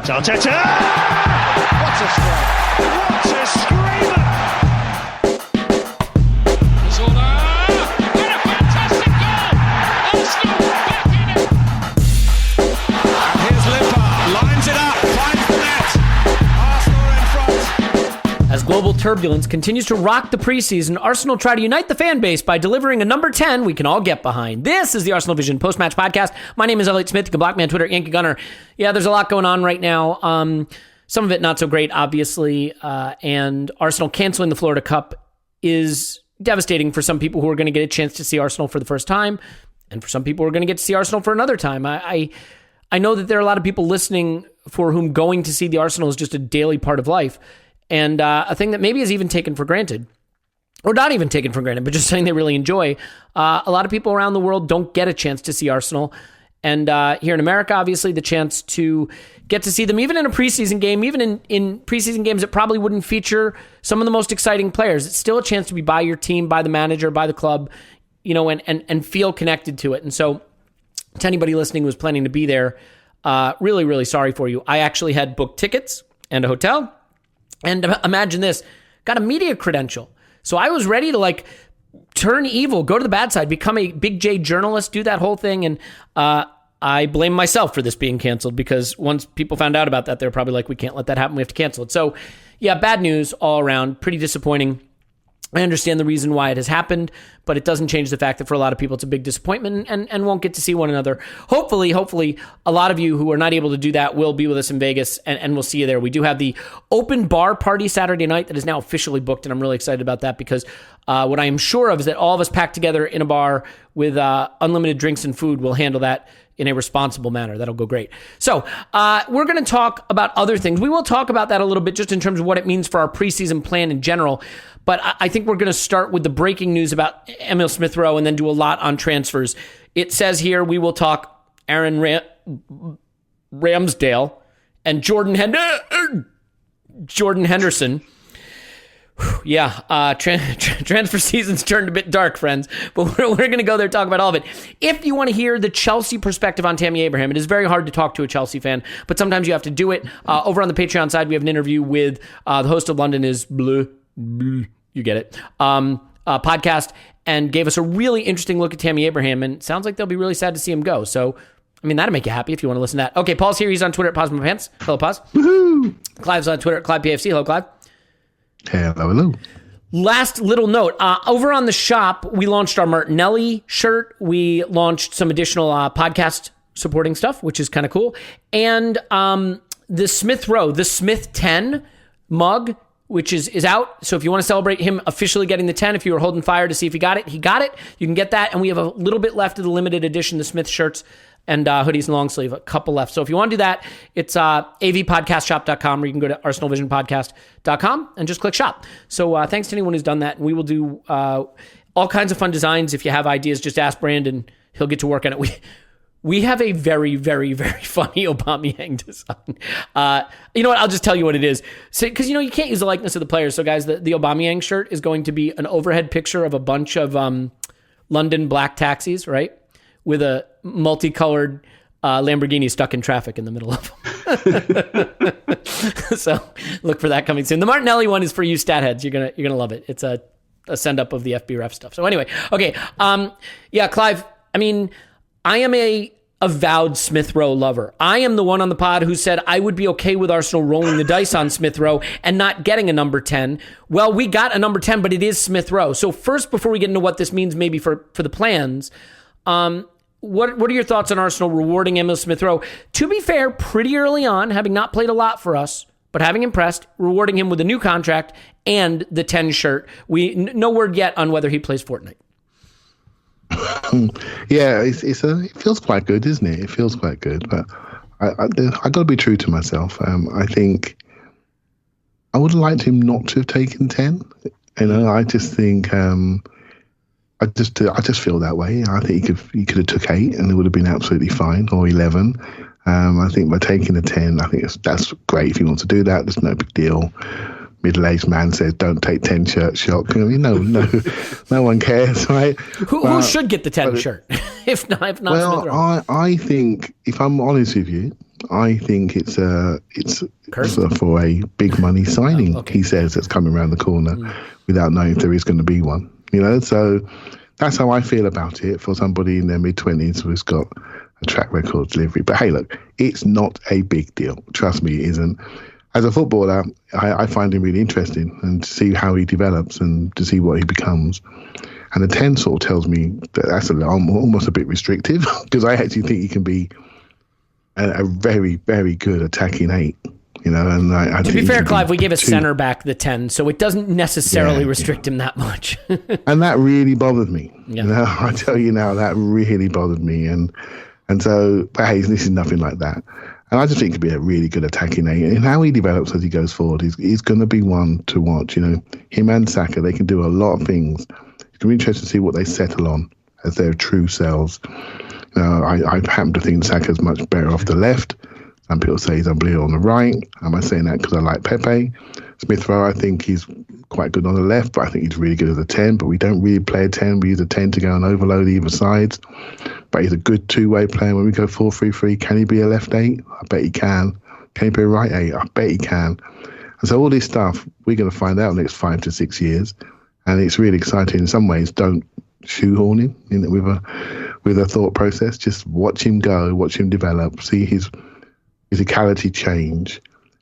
Arteta! What a strike! What a screamer! Zola! And a fantastic goal! Arsenal back in it! And here's Limpar, lines it up, finds the net. Arsenal are in front. As global turbulence continues to rock the preseason, Arsenal try to unite the fan base by delivering a number 10 we can all get behind. This is the Arsenal Vision post-match podcast. My name is Elliot Smith. You can block me on Twitter, Yankee Gunner. Yeah, there's a lot going on right now. Some of it not so great, obviously. And Arsenal canceling the Florida Cup is devastating for some people who are going to get a chance to see Arsenal for the first time, and for some people who are going to get to see Arsenal for another time. I know that there are a lot of people listening for whom going to see the Arsenal is just a daily part of life, and a thing that maybe is even taken for granted, or not even taken for granted, but just something they really enjoy. A lot of people around the world don't get a chance to see Arsenal. And here in America, obviously, the chance to get to see them, even in a preseason game, even in preseason games that probably wouldn't feature some of the most exciting players. It's still a chance to be by your team, by the manager, by the club, and feel connected to it. And so to anybody listening who was planning to be there, really, really sorry for you. I actually had booked tickets and a hotel. And imagine this, got a media credential. So I was ready to turn evil, go to the bad side, become a Big J journalist, do that whole thing. And I blame myself for this being canceled, because once people found out about that, they're probably like, we can't let that happen. We have to cancel it. So yeah, bad news all around, pretty disappointing. I understand the reason why it has happened, but it doesn't change the fact that for a lot of people, it's a big disappointment and won't get to see one another. Hopefully, a lot of you who are not able to do that will be with us in Vegas, and we'll see you there. We do have the open bar party Saturday night that is now officially booked, and I'm really excited about that, because what I am sure of is that all of us packed together in a bar with unlimited drinks and food will handle that in a responsible manner. That'll go great. So we're going to talk about other things. We will talk about that a little bit just in terms of what it means for our preseason plan in general. But I think we're going to start with the breaking news about Emil Smith Rowe and then do a lot on transfers. It says here we will talk Aaron Ramsdale and Jordan Henderson. Yeah, transfer season's turned a bit dark, friends, but we're going to go there and talk about all of it. If you want to hear the Chelsea perspective on Tammy Abraham, it is very hard to talk to a Chelsea fan, but sometimes you have to do it. Over on the Patreon side, we have an interview with the host of London is Blue, you get it, podcast, and gave us a really interesting look at Tammy Abraham, and it sounds like they'll be really sad to see him go. So, I mean, that'll make you happy if you want to listen to that. Okay, Paul's here. He's on Twitter at PausMyPants. Hello, Pause. Woohoo! Clive's on Twitter at ClivePFC. Hello, Clive. Hello. Last little note, over on the shop, we launched our Martinelli shirt. We launched some additional podcast supporting stuff, which is kind of cool. And the Smith Rowe, the Smith 10 mug, which is out. So if you want to celebrate him officially getting the 10, if you were holding fire to see if he got it, you can get that. And we have a little bit left of the limited edition, the Smith shirts and hoodies and long sleeve, a couple left. So if you want to do that, it's avpodcastshop.com, or you can go to arsenalvisionpodcast.com and just click shop. So thanks to anyone who's done that. And we will do all kinds of fun designs. If you have ideas, just ask Brandon. He'll get to work on it. We have a very, very, very funny Aubameyang design. You know what? I'll just tell you what it is. Because, you can't use the likeness of the players. So, guys, the Aubameyang shirt is going to be an overhead picture of a bunch of London black taxis, right? With a multicolored Lamborghini stuck in traffic in the middle of them. So look for that coming soon. The Martinelli one is for you stat heads. You're gonna love it. It's a send up of the FB ref stuff. So anyway, okay. Yeah, Clive, I mean, I am a avowed Smith Rowe lover. I am the one on the pod who said I would be okay with Arsenal rolling the dice on Smith Rowe and not getting a number 10. Well, we got a number 10, but it is Smith Rowe. So first, before we get into what this means maybe for the plans, what are your thoughts on Arsenal rewarding Emil Smith Rowe? To be fair, pretty early on, having not played a lot for us, but having impressed, rewarding him with a new contract and the 10 shirt. No word yet on whether he plays Fortnite. Yeah, it feels quite good, isn't it? It feels quite good, but I got to be true to myself. I think I would have liked him not to have taken 10. I just think I just feel that way. I think he could have took 8 and it would have been absolutely fine, or 11. I think by taking a 10, I think that's great if you want to do that. There's no big deal. Middle-aged man says, "Don't take 10 shirt shock." No one cares, right? Who should get the 10 shirt? if not, well, I think, if I'm honest with you, I think it's for a big money signing. Okay. He says that's coming around the corner without knowing if there is going to be one. So that's how I feel about it for somebody in their mid-20s who's got a track record of delivery. But hey, look, it's not a big deal. Trust me, it isn't. As a footballer, I find him really interesting and to see how he develops and to see what he becomes. And the 10 sort of tells me that that's almost a bit restrictive because I actually think he can be a very, very good attacking 8. And to be fair, Clive, we gave a centre back the 10, so it doesn't necessarily restrict him that much. And that really bothered me. Yeah. I tell you now, that really bothered me. And so, but hey, this is nothing like that. And I just think he could be a really good attacking 8. And how he develops as he goes forward, he's going to be one to watch. Him and Saka, they can do a lot of things. It's going to be interesting to see what they settle on as their true selves. I happen to think Saka's much better off the left. Some people say he's unbelievable on the right. Am I saying that because I like Pepe? Smith Rowe, I think he's quite good on the left, but I think he's really good as a 10. But we don't really play a 10. We use a 10 to go and overload either sides. But he's a good two-way player. When we go 4-3-3, can he be a left 8? I bet he can. Can he be a right 8? I bet he can. And so all this stuff, we're going to find out in the next 5 to 6 years. And it's really exciting. In some ways, don't shoehorn him with a thought process. Just watch him go, watch him develop, see his physicality change,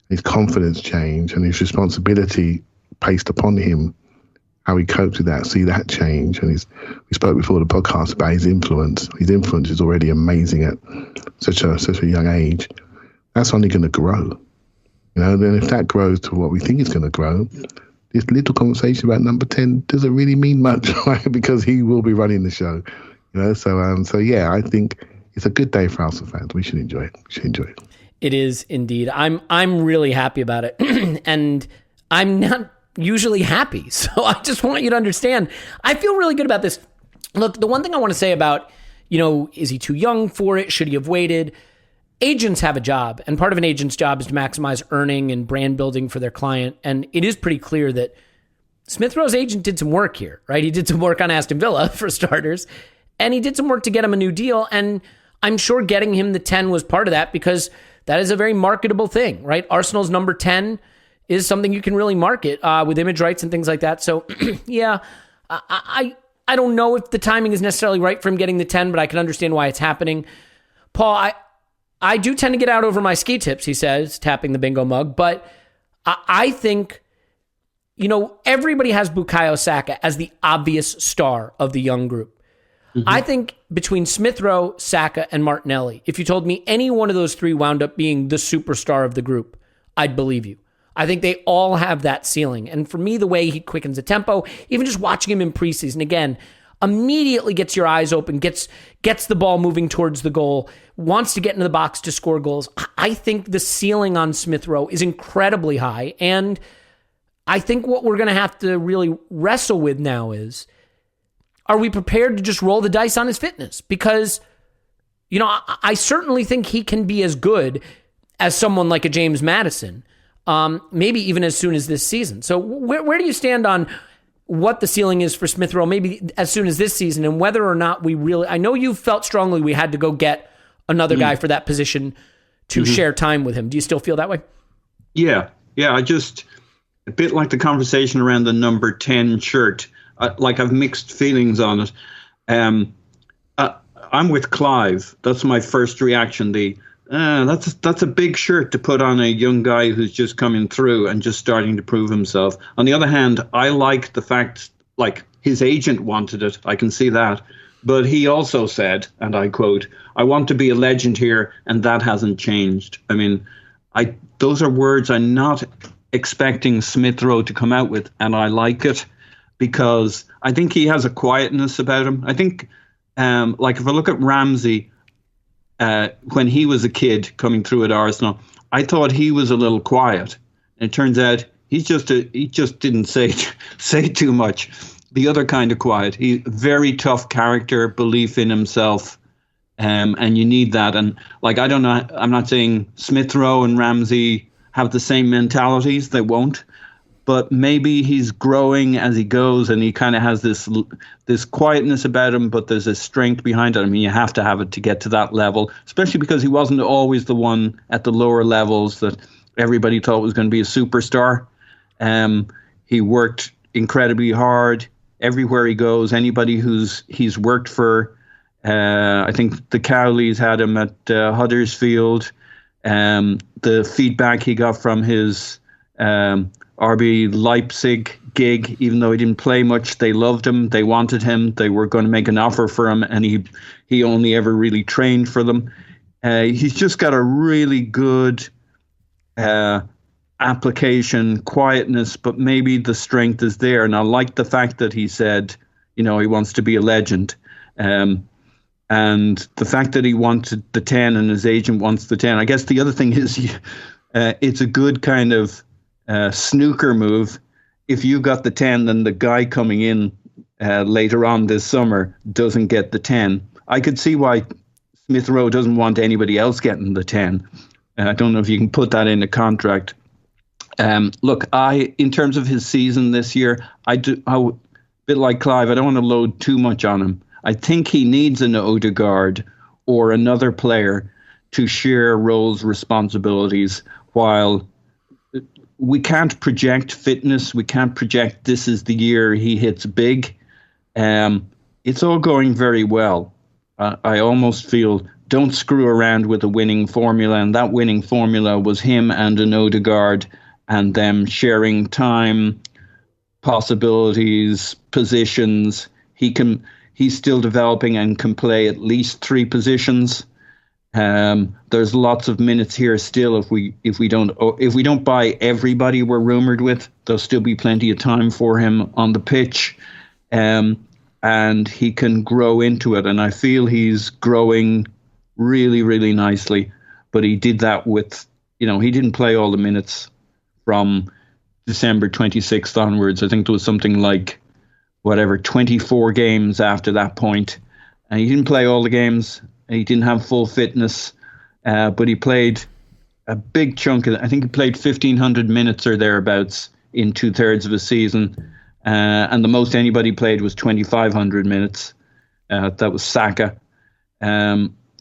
his confidence change, and his responsibility placed upon him, how he copes with that, see that change. And we spoke before the podcast about his influence. His influence is already amazing at such a young age. That's only going to grow. Then if that grows to what we think it's going to grow, this little conversation about number 10 doesn't really mean much, right? Because he will be running the show. So yeah, I think it's a good day for Arsenal fans. We should enjoy it. It is indeed. I'm really happy about it. And I'm not usually happy. So I just want you to understand, I feel really good about this. Look, the one thing I want to say about, is he too young for it? Should he have waited? Agents have a job, and part of an agent's job is to maximize earning and brand building for their client. And it is pretty clear that Smith Rowe's agent did some work here, right? He did some work on Aston Villa, for starters, and he did some work to get him a new deal. And I'm sure getting him the 10 was part of that because that is a very marketable thing, right? Arsenal's number 10 is something you can really market with image rights and things like that. So, yeah, I don't know if the timing is necessarily right for him getting the 10, but I can understand why it's happening. Paul, I do tend to get out over my ski tips, he says, tapping the bingo mug, but I think, everybody has Bukayo Saka as the obvious star of the young group. Mm-hmm. I think between Smith Rowe, Saka, and Martinelli, if you told me any one of those three wound up being the superstar of the group, I'd believe you. I think they all have that ceiling. And for me, the way he quickens the tempo, even just watching him in preseason, again, immediately gets your eyes open, gets the ball moving towards the goal, wants to get into the box to score goals. I think the ceiling on Smith Rowe is incredibly high. And I think what we're going to have to really wrestle with now is, are we prepared to just roll the dice on his fitness? Because, I certainly think he can be as good as someone like a James Maddison, maybe even as soon as this season. So where do you stand on what the ceiling is for Smith Rowe, maybe as soon as this season, and whether or not we really, I know you felt strongly we had to go get another guy for that position to share time with him. Do you still feel that way? Yeah. I just, a bit like the conversation around the number 10 shirt, I've mixed feelings on it. I'm with Clive. That's my first reaction. That's a big shirt to put on a young guy who's just coming through and just starting to prove himself. On the other hand, I like the fact, his agent wanted it. I can see that. But he also said, and I quote, "I want to be a legend here, and that hasn't changed." I mean, those are words I'm not expecting Smith Rowe to come out with, and I like it because I think he has a quietness about him. I think, if I look at Ramsey, when he was a kid coming through at Arsenal, I thought he was a little quiet. And it turns out he just didn't say too much. The other kind of quiet. He very tough character, belief in himself, and you need that. And I don't know. I'm not saying Smith Rowe and Ramsey have the same mentalities. They won't. but maybe he's growing as he goes, and he kind of has this quietness about him, but there's a strength behind it. I mean, you have to have it to get to that level, especially because he wasn't always the one at the lower levels that everybody thought was going to be a superstar. He worked incredibly hard everywhere he goes. Anybody he's worked for, I think the Cowleys had him at Huddersfield. The feedback he got from his RB Leipzig gig, even though he didn't play much, they loved him, they wanted him, they were going to make an offer for him, and he only ever really trained for them. He's just got a really good application, quietness, but maybe the strength is there. And I like the fact that he said, he wants to be a legend. And the fact that he wanted the 10 and his agent wants the 10. I guess the other thing is it's a good kind of snooker move. If you got the 10, then the guy coming in later on this summer doesn't get the 10. I could see why Smith Rowe doesn't want anybody else getting the 10. I don't know if you can put that in a contract. Look, in terms of his season this year, a bit like Clive, I don't want to load too much on him. I think he needs an Odegaard or another player to share Rowe's responsibilities, while we can't project fitness. We can't project this is the year he hits big. It's all going very well. I almost feel don't screw around with a winning formula, and that winning formula was him and an Odegaard and them sharing time, possibilities, positions. He's still developing and can play at least 3 positions. There's lots of minutes here still. If we don't buy everybody we're rumored with, there'll still be plenty of time for him on the pitch, and he can grow into it. And I feel he's growing really, really nicely. But he did that with, he didn't play all the minutes from December 26th onwards. I think there was something like 24 games after that point. And he didn't play all the games. He didn't have full fitness, but he played a big chunk of it. I think he played 1,500 minutes or thereabouts in 2/3 of a season. And the most anybody played was 2,500 minutes. That was Saka.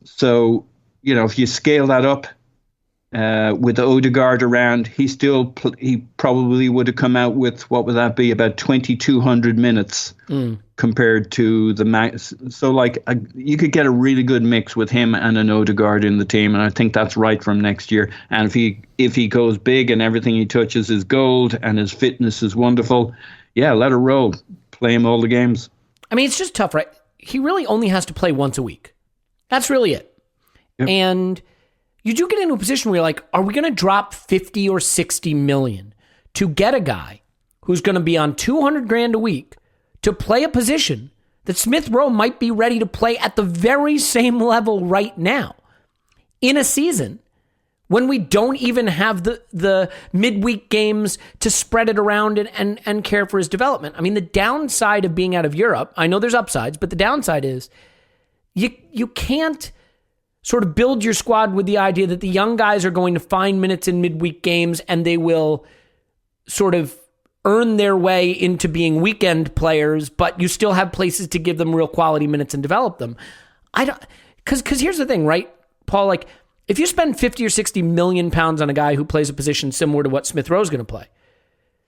So, if you scale that up, with Odegaard around, he probably would have come out with, what would that be, about 2,200 minutes compared to the max. So you could get a really good mix with him and an Odegaard in the team, and I think that's right from next year. And if he goes big and everything he touches is gold and his fitness is wonderful, yeah, let it roll. Play him all the games. I mean, it's just tough, right? He really only has to play once a week. That's really it. Yep. And you do get into a position where you're like, are we going to drop 50 or 60 million to get a guy who's going to be on 200 grand a week to play a position that Smith Rowe might be ready to play at the very same level right now in a season when we don't even have the midweek games to spread it around and care for his development? I mean, the downside of being out of Europe, I know there's upsides, but the downside is you can't sort of build your squad with the idea that the young guys are going to find minutes in midweek games and they will sort of earn their way into being weekend players, but you still have places to give them real quality minutes and develop them. Because here's the thing, right, Paul? If you spend 50 or 60 million pounds on a guy who plays a position similar to what Smith Rowe's going to play,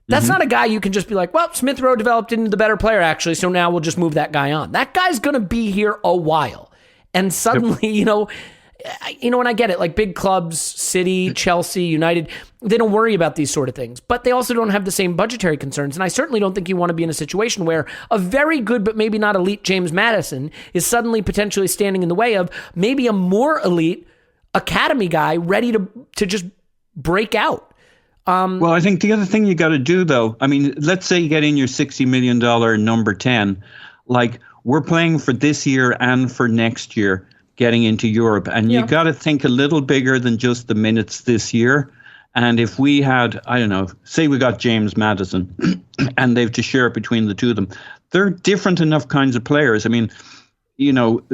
that's not a guy you can just be like, well, Smith Rowe developed into the better player, actually, so now we'll just move that guy on. That guy's going to be here a while. And suddenly, and I get it, like big clubs, City, Chelsea, United, they don't worry about these sort of things, but they also don't have the same budgetary concerns. And I certainly don't think you want to be in a situation where a very good but maybe not elite James Maddison is suddenly potentially standing in the way of maybe a more elite academy guy ready to just break out. Well, I think the other thing you got to do, though, I mean, let's say you get in your $60 million number 10, we're playing for this year and for next year, getting into Europe. And you got to think a little bigger than just the minutes this year. And if we had, I don't know, say we got James Maddison and they've to share it between the two of them, they're different enough kinds of players. I mean,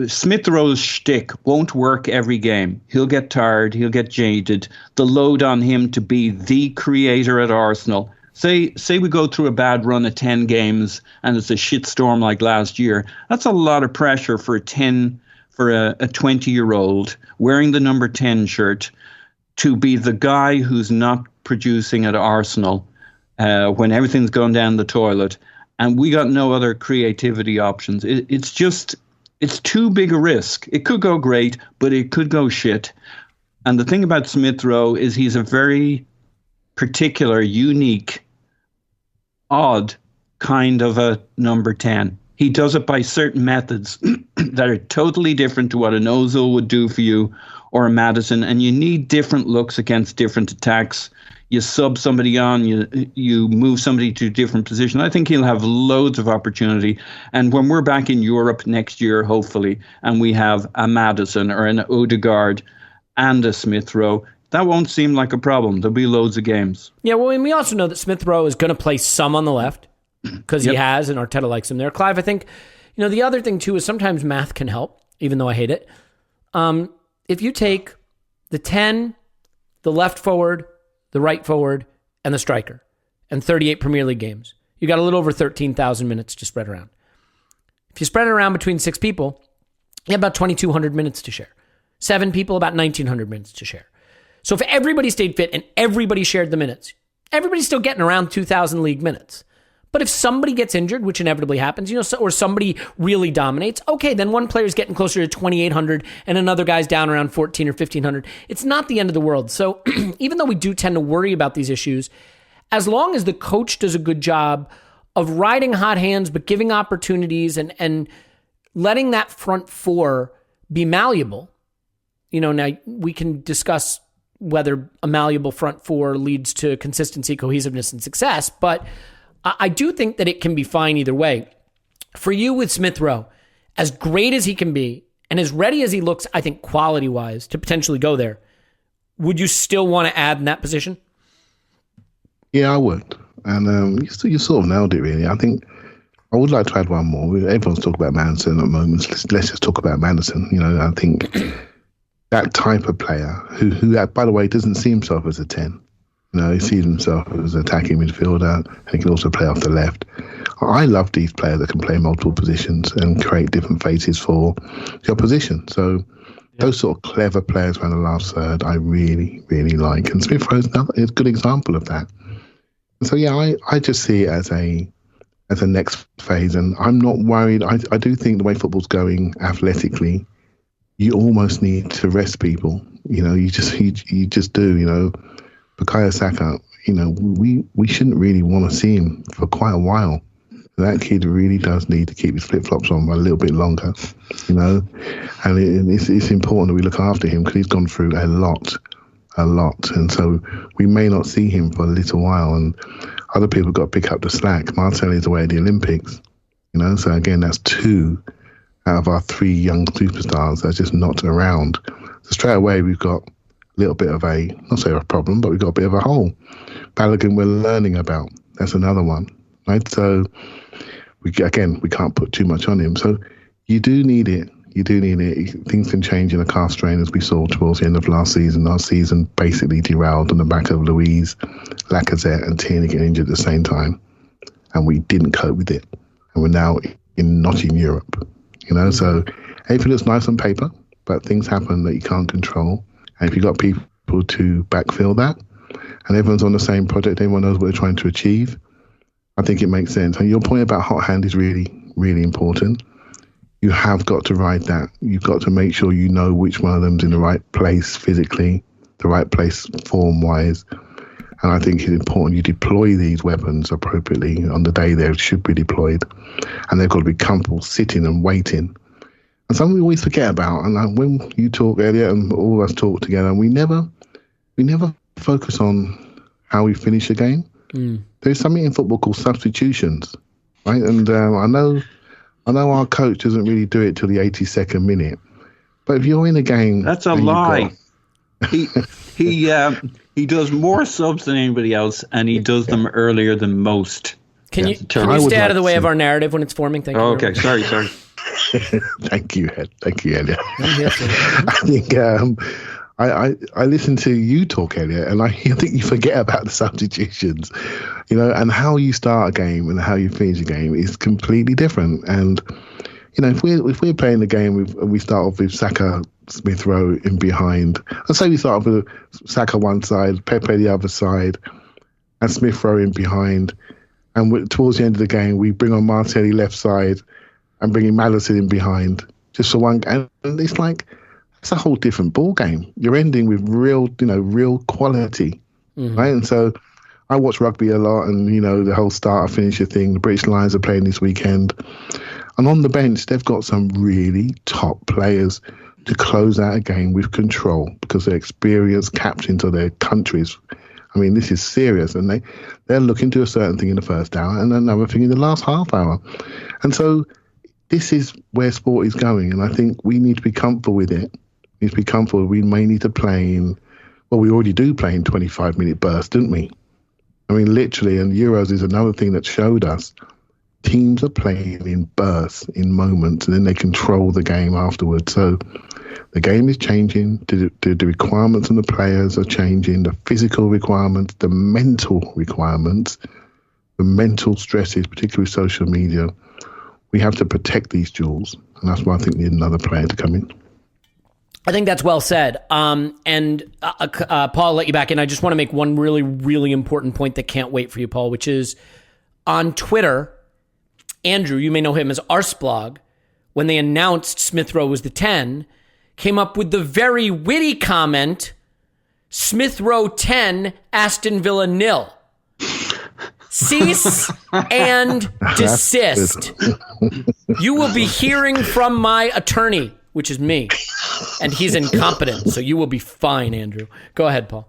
Smith Rowe's shtick won't work every game. He'll get tired. He'll get jaded. The load on him to be the creator at Arsenal. Say we go through a bad run of 10 games and it's a shitstorm like last year. That's a lot of pressure for a 20-year-old wearing the number 10 shirt to be the guy who's not producing at Arsenal when everything's gone down the toilet, and we got no other creativity options. It's too big a risk. It could go great, but it could go shit. And the thing about Smith Rowe is he's a very particular, unique, odd kind of a number 10. He does it by certain methods that are totally different to what an Ozil would do for you or a Maddison, and you need different looks against different attacks. You sub somebody on, you move somebody to a different position. I think he'll have loads of opportunity. And when we're back in Europe next year, hopefully, and we have a Maddison or an Odegaard and a Smith Rowe, that won't seem like a problem. There'll be loads of games. Yeah, well, and we also know that Smith Rowe is going to play some on the left because he has, and Arteta likes him there. Clive, I think, the other thing too is sometimes math can help, even though I hate it. If you take the 10, the left forward, the right forward, and the striker, and 38 Premier League games, you got a little over 13,000 minutes to spread around. If you spread it around between 6 people, you have about 2,200 minutes to share. 7 people, about 1,900 minutes to share. So if everybody stayed fit and everybody shared the minutes, everybody's still getting around 2,000 league minutes. But if somebody gets injured, which inevitably happens, or somebody really dominates, okay, then one player's getting closer to 2,800 and another guy's down around 1,400 or 1,500. It's not the end of the world. So even though we do tend to worry about these issues, as long as the coach does a good job of riding hot hands but giving opportunities and letting that front four be malleable, now we can discuss whether a malleable front four leads to consistency, cohesiveness, and success. But I do think that it can be fine either way. For you with Smith Rowe, as great as he can be and as ready as he looks, I think quality-wise, to potentially go there, would you still want to add in that position? Yeah, I would. And you sort of nailed it, really. I think I would like to add one more. Everyone's talking about Maddison at the moment. Let's just talk about Maddison. I think that type of player who, by the way, doesn't see himself as a 10. He sees himself as an attacking midfielder, and he can also play off the left. I love these players that can play multiple positions and create different faces for the opposition. So those sort of clever players around the last third, I really, really like. And Smith Rowe is a good example of that. So yeah, I just see it as a next phase, and I'm not worried. I do think the way football's going athletically, you almost need to rest people. You just do. Bukayo Saka, we shouldn't really want to see him for quite a while. That kid really does need to keep his flip-flops on for a little bit longer, and it's important that we look after him because he's gone through a lot, and so we may not see him for a little while, and other people have got to pick up the slack. Martinelli's away at the Olympics, so again, that's 2 out of our 3 young superstars that's just not around. So straight away, we've got little bit of not say a problem, but we've got a bit of a hole. Balogun we're learning about. That's another one, right? So we can't put too much on him. So you do need it. Things can change in a calf strain, as we saw towards the end of last season. Our season basically derailed on the back of Louise, Lacazette and Tierney getting injured at the same time. And we didn't cope with it. And we're now not in Europe. So everything looks nice on paper, but things happen that you can't control. And if you've got people to backfill that, and everyone's on the same project, everyone knows what they're trying to achieve, I think it makes sense. And your point about hot hand is really, really important. You have got to ride that. You've got to make sure you know which one of them's in the right place physically, the right place form-wise. And I think it's important you deploy these weapons appropriately on the day they should be deployed. And they've got to be comfortable sitting and waiting. And something we always forget about, and when you talk, Elliot, and all of us talk together, we never focus on how we finish a game. There's something in football called substitutions, right? And I know our coach doesn't really do it till the 82nd minute, but if you're in a game, that's a lie. He does more subs than anybody else, and he does them earlier than most. Can you stay out of the way of our narrative when it's forming? Thank you. Okay, sorry. Thank you, Elliot. I think I listen to you talk, Elliot, and I think you forget about the substitutions. You know, and how you start a game and how you finish a game is completely different. And you know, if we're playing the game we start off with Saka, Smith Rowe in behind. Let's say we start off with Saka one side, Pepe the other side, and Smith Rowe in behind. And towards the end of the game, we bring on Martinelli left side and bring in Maddison in behind, just for one. And it's like it's a whole different ball game. You're ending with real quality, right? And so I watch rugby a lot, and you know the whole starter finisher thing. The British Lions are playing this weekend. And on the bench, they've got some really top players to close out a game with control because they're experienced captains of their countries. I mean, this is serious. And they're looking to a certain thing in the first hour and another thing in the last half hour. And so this is where sport is going. And I think we need to be comfortable with it. We need to be comfortable. We may need to play we already do play in 25-minute bursts, don't we? I mean, literally, and Euros is another thing that showed us. Teams are playing in bursts, in moments, and then they control the game afterwards. So the game is changing. The requirements on the players are changing. The physical requirements, the mental requirements, the mental stresses, particularly with social media. We have to protect these jewels, and that's why I think we need another player to come in. I think that's well said. Paul, I'll let you back in. I just want to make one really, really important point that can't wait for you, Paul, which is on Twitter, Andrew, you may know him as Arsblog, when they announced Smith Rowe was the 10, came up with the very witty comment, Smith Rowe 10, Aston Villa 0. Cease and desist. You will be hearing from my attorney, which is me, and he's incompetent, so you will be fine, Andrew. Go ahead, Paul.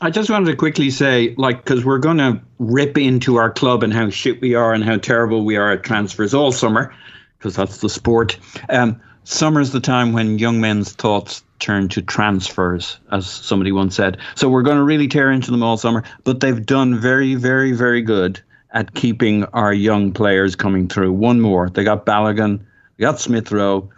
I just wanted to quickly say, because we're going to rip into our club and how shit we are and how terrible we are at transfers all summer, because that's the sport. Summer's the time when young men's thoughts turn to transfers, as somebody once said. So we're going to really tear into them all summer. But they've done very, very, very good at keeping our young players coming through. One more. They got Balogun. They got Smith Rowe.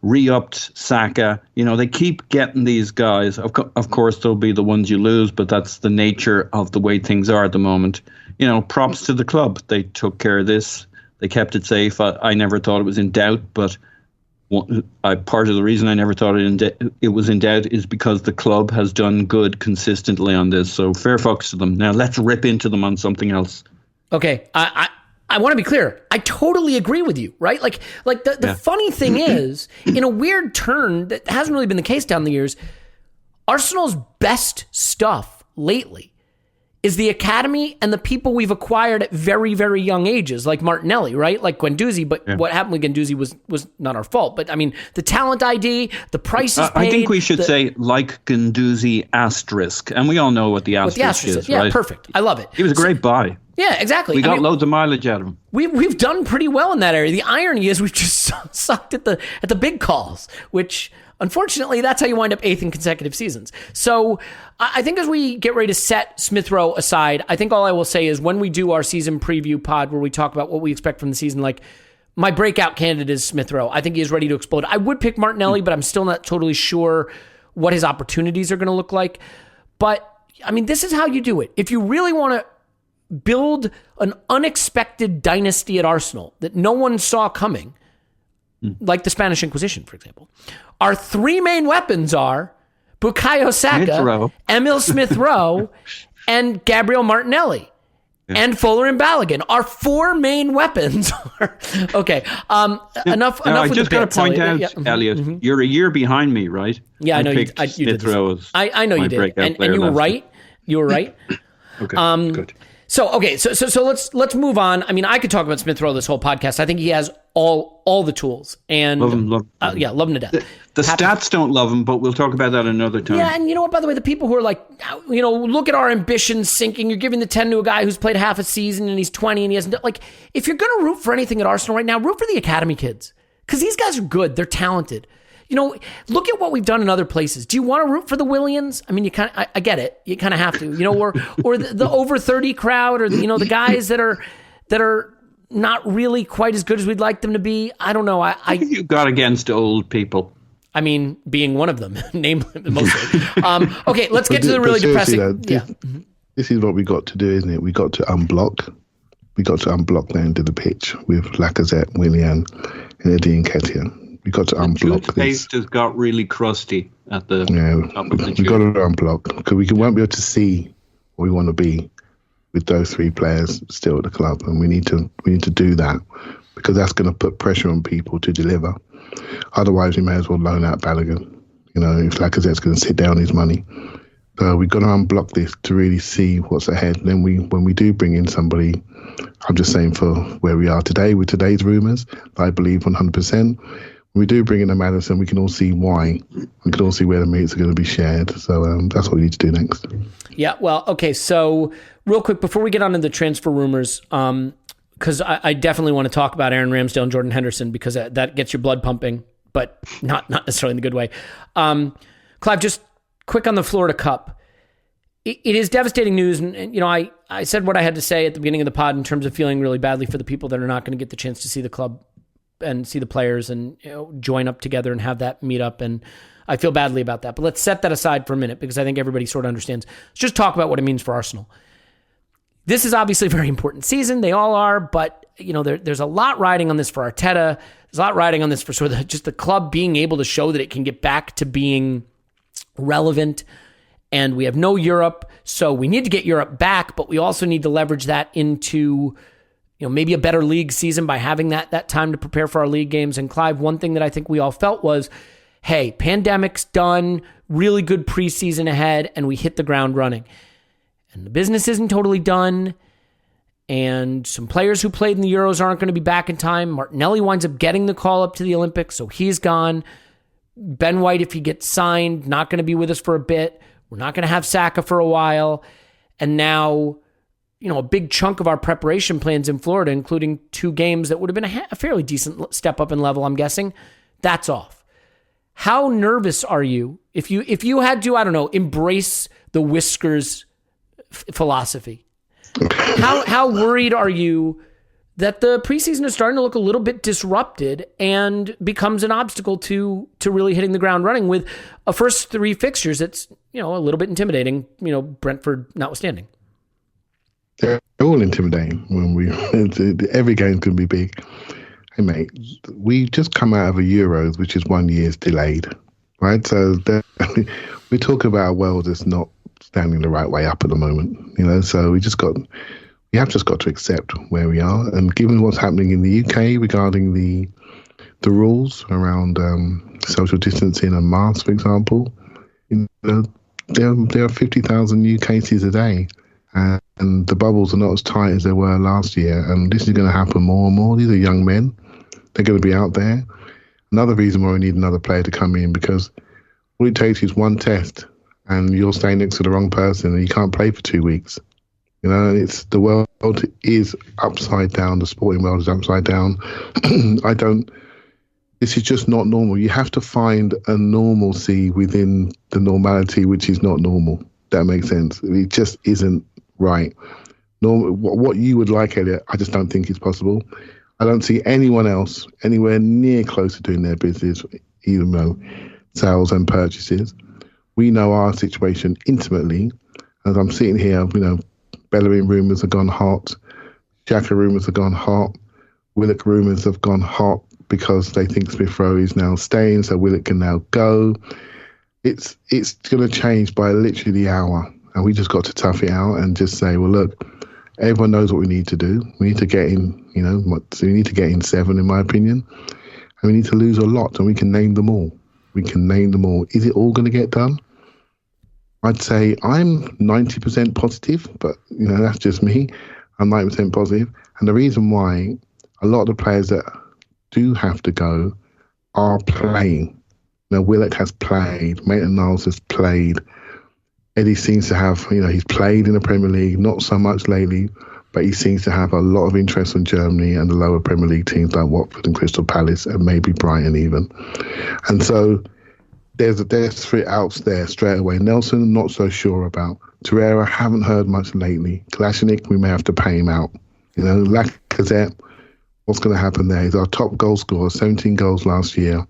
Re-upped Saka. You know, they keep getting these guys. Of course, there'll be the ones you lose, but that's the nature of the way things are at the moment. You know, props to the club. They took care of this. They kept it safe. I never thought it was in doubt, but part of the reason I never thought it was in doubt is because the club has done good consistently on this. So fair fucks to them. Now let's rip into them on something else. Okay, I want to be clear. I totally agree with you, right? Like the funny thing is, in a weird turn that hasn't really been the case down the years, Arsenal's best stuff lately is the academy and the people we've acquired at very, very young ages, like Martinelli, right? Like Guendouzi, but what happened with Guendouzi was not our fault. But I mean, the talent ID, the prices paid. I think we should say like Guendouzi asterisk, and we all know what the asterisk is, yeah, right? Perfect. I love it. He was a great buy. Yeah, exactly. We got loads of mileage out of him. We've done pretty well in that area. The irony is we've just sucked at the big calls, which unfortunately that's how you wind up 8th in consecutive seasons. So I think as we get ready to set Smith Rowe aside, I think all I will say is when we do our season preview pod where we talk about what we expect from the season, like my breakout candidate is Smith Rowe. I think he is ready to explode. I would pick Martinelli, but I'm still not totally sure what his opportunities are going to look like. But I mean, this is how you do it. If you really want to build an unexpected dynasty at Arsenal that no one saw coming, like the Spanish Inquisition, for example. Our 3 main weapons are Bukayo Saka, Emil Smith Rowe, and Gabriel Martinelli, and Fuller and Balogun. Our 4 main weapons are... Okay, enough I with just the got bits, to point out, Elliot, you're a year behind me, right? Yeah, I know you Smith did. I know you did. And you were right. You were right. Okay, good. So let's move on. I mean, I could talk about Smith Rowe this whole podcast. I think he has all the tools, and love him to death. The stats don't love him, but we'll talk about that another time. Yeah, and you know what? By the way, the people who are like, look at our ambitions sinking. You're giving the 10 to a guy who's played half a season and he's 20 and he hasn't. Like, if you're going to root for anything at Arsenal right now, root for the academy kids because these guys are good. They're talented. Look at what we've done in other places. Do you want to root for the Williams? I mean, I get it. You kind of have to, or the over 30 crowd, or the guys that are not really quite as good as we'd like them to be. I don't know. What have you got against old people? I mean, being one of them, namely, mostly. Okay, let's get to the really depressing. This is what we got to do, isn't it? We got to unblock. We got to unblock the end of the pitch with Lacazette, Willian, and Eddie Nketiah. We got to unblock this. Toothpaste has got really crusty at the top of the tube. We got to unblock because won't be able to see what we want to be with those three players still at the club, and we need to do that because that's going to put pressure on people to deliver. Otherwise, we may as well loan out Balogun. If Lacazette's going to sit down his money. So we've got to unblock this to really see what's ahead. Then when we do bring in somebody, I'm just saying for where we are today with today's rumours, I believe 100%. When we do bring in a Madison, we can all see why. We can all see where the minutes are going to be shared. So that's what we need to do next. Yeah, well, okay. So real quick, before we get on to the transfer rumours, because I definitely want to talk about Aaron Ramsdale and Jordan Henderson because that gets your blood pumping, but not necessarily in the good way. Clive, just quick on the Florida Cup. It is devastating news. And I said what I had to say at the beginning of the pod in terms of feeling really badly for the people that are not going to get the chance to see the club and see the players and join up together and have that meet up. And I feel badly about that. But let's set that aside for a minute because I think everybody sort of understands. Let's just talk about what it means for Arsenal. This is obviously a very important season. They all are. But, there's a lot riding on this for Arteta. There's a lot riding on this for sort of just the club being able to show that it can get back to being relevant, and we have no Europe, so we need to get Europe back, but we also need to leverage that into maybe a better league season by having that time to prepare for our league games. And Clive, one thing that I think we all felt was, hey, pandemic's done, really good preseason ahead, and we hit the ground running. And the business isn't totally done, and some players who played in the Euros aren't going to be back in time. Martinelli winds up getting the call up to the Olympics, so he's gone. Ben White, if he gets signed, not going to be with us for a bit. We're not going to have Saka for a while. And now, a big chunk of our preparation plans in Florida, including 2 games that would have been a fairly decent step up in level, I'm guessing, that's off. How nervous are you if you had to, I don't know, embrace the whiskers philosophy? How worried are you that the preseason is starting to look a little bit disrupted and becomes an obstacle to really hitting the ground running with a first 3 fixtures that's, a little bit intimidating, Brentford notwithstanding? They're all intimidating every game's going to be big. Hey, mate, we just come out of a Euros, which is 1 year's delayed, right? So we talk about a world that's not standing the right way up at the moment, so we have just got to accept where we are. And given what's happening in the UK regarding the rules around social distancing and masks, for example, there are 50,000 new cases a day. And the bubbles are not as tight as they were last year. And this is going to happen more and more. These are young men. They're going to be out there. Another reason why we need another player to come in, because all it takes is one test and you're staying next to the wrong person and you can't play for 2 weeks. It's the world is upside down. The sporting world is upside down. This is just not normal. You have to find a normalcy within the normality, which is not normal. That makes sense. It just isn't right. What you would like, Elliot, I just don't think is possible. I don't see anyone else anywhere near close to doing their business, even though sales and purchases. We know our situation intimately. As I'm sitting here, Bellerin rumours have gone hot. Xhaka rumours have gone hot. Willock rumours have gone hot because they think Smith Rowe is now staying, so Willock can now go. It's going to change by literally the hour, and we just got to tough it out and just say, well, look, everyone knows what we need to do. We need to get in, so we need to get in 7, in my opinion, and we need to lose a lot, and we can name them all. Is it all going to get done? I'd say I'm 90% positive, but that's just me. I'm 90% positive. And the reason why a lot of the players that do have to go are playing. Willock has played. Maitland-Niles has played. Eddie seems to have, he's played in the Premier League, not so much lately, but he seems to have a lot of interest from Germany and the lower Premier League teams like Watford and Crystal Palace and maybe Brighton even. And so there's 3 outs there straight away. Nelson, not so sure about. Torreira, haven't heard much lately. Kalashnik, we may have to pay him out. Lacazette, what's going to happen there? He's our top goal scorer, 17 goals last year,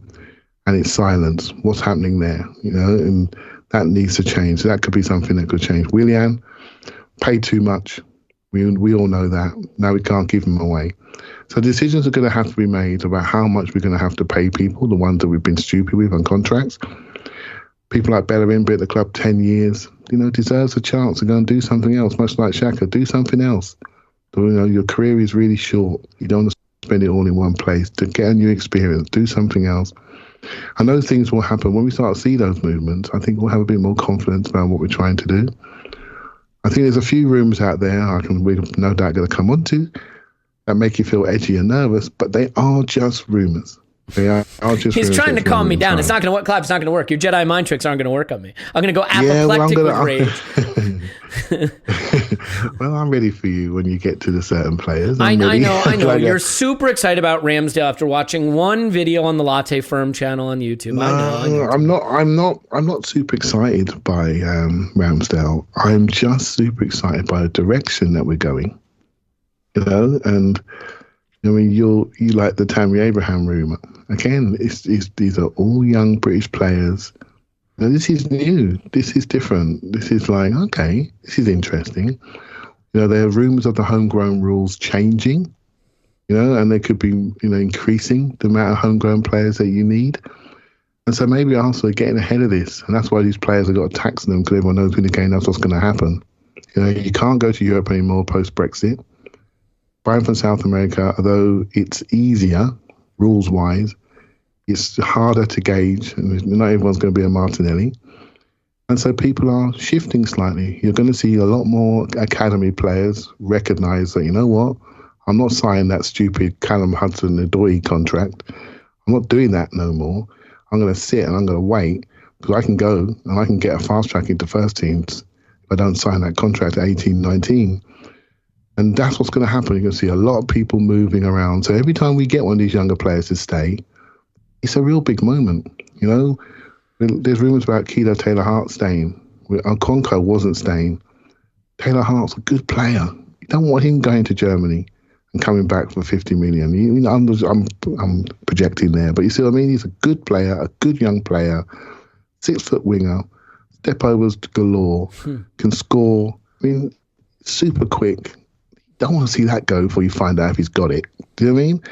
and it's silence. What's happening there? And that needs to change. So that could be something that could change. Willian, paid too much. We all know that. Now we can't give them away. So decisions are going to have to be made about how much we're going to have to pay people, the ones that we've been stupid with on contracts. People like Bellerin, been at the club 10 years, deserves a chance to go and do something else, much like Xhaka. Do something else. Your career is really short. You don't want to spend it all in one place. To get a new experience, do something else. And those things will happen. When we start to see those movements, I think we'll have a bit more confidence about what we're trying to do. I think there's a few rumours out there we're no doubt going to come on to that make you feel edgy and nervous, but they are just rumours. They are just He's trying to calm me down. Right. It's not going to work, Clive. It's not going to work. Your Jedi mind tricks aren't going to work on me. I'm going to go apoplectic with rage. Well, I'm ready for you when you get to the certain players. I know. Like You're super excited about Ramsdale after watching one video on the Latte Firm channel on YouTube. I know. I'm not super excited by Ramsdale. I'm just super excited by the direction that we're going. And I mean, you like the Tammy Abraham rumour. Again, these are all young British players. Now, this is new. This is different. This is like, okay, this is interesting. There are rumours of the homegrown rules changing, and they could be, increasing the amount of homegrown players that you need. And so maybe Arsenal are getting ahead of this. And that's why these players have got to tax them, because everyone knows in the game that's what's going to happen. You can't go to Europe anymore post-Brexit. Buying from South America, although it's easier, rules-wise, it's harder to gauge, and not everyone's going to be a Martinelli. And so people are shifting slightly. You're going to see a lot more academy players recognise that, you know what, I'm not signing that stupid Callum Hudson-Odoi contract. I'm not doing that no more. I'm going to sit and I'm going to wait, because I can go and I can get a fast track into first teams if I don't sign that contract at 18, 19. And that's what's going to happen. You're going to see a lot of people moving around. So every time we get one of these younger players to stay, it's a real big moment. There's rumours about Keeler Taylor-Hart staying. Okonkwo wasn't staying. Taylor-Hart's a good player. You don't want him going to Germany and coming back for 50 million. I'm projecting there, but you see what I mean? He's a good player, a good young player, 6-foot winger, step overs galore, can score. I mean, super quick. Don't want to see that go before you find out if he's got it. Do you know what I mean?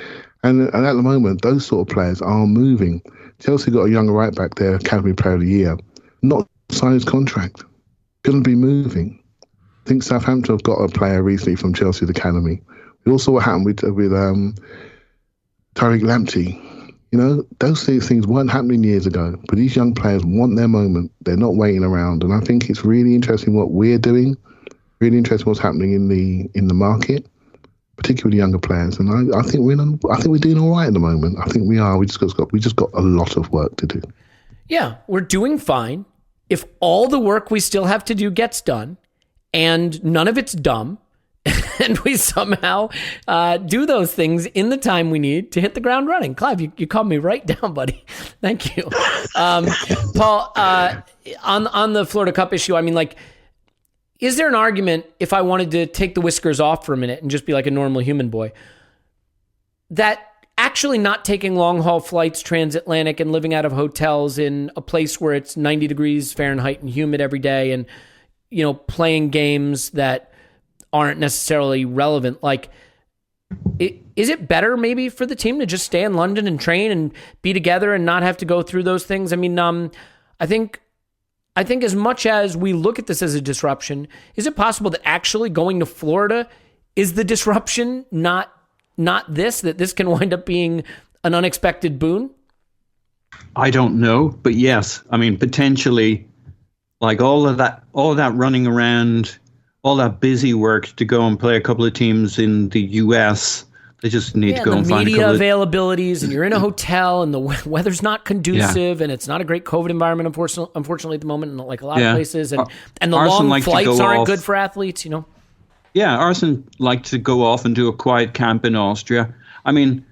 And at the moment, those sort of players are moving. Chelsea got a younger right back there, Academy Player of the Year, not signed his contract. Going to be moving. I think Southampton have got a player recently from Chelsea's Academy. We also saw what happened with Tariq Lamptey. Those things weren't happening years ago, but these young players want their moment. They're not waiting around. And I think it's really interesting what we're doing. Really interesting what's happening in the market, particularly younger players. And I think we're doing all right at the moment. I think we are. We just got a lot of work to do. Yeah, we're doing fine. If all the work we still have to do gets done, and none of it's dumb, and we somehow do those things in the time we need to hit the ground running. Clive, you calmed me right down, buddy. Thank you. Paul, on the Florida Cup issue, I mean, like, is there an argument, if I wanted to take the whiskers off for a minute and just be like a normal human boy, that actually not taking long-haul flights transatlantic and living out of hotels in a place where it's 90 degrees Fahrenheit and humid every day and, playing games that aren't necessarily relevant, like, is it better maybe for the team to just stay in London and train and be together and not have to go through those things? I mean, I think as much as we look at this as a disruption, is it possible that actually going to Florida is the disruption, not that this can wind up being an unexpected boon? I don't know, but yes, I mean, potentially, like all of that running around, all that busy work to go and play a couple of teams in the US. They just need to go and find a couple of media availabilities, and you're in a hotel, and the weather's not conducive, and it's not a great COVID environment, unfortunately at the moment, like a lot of places, and the long flights aren't good for athletes, Yeah, Arsenal like to go off and do a quiet camp in Austria. I mean,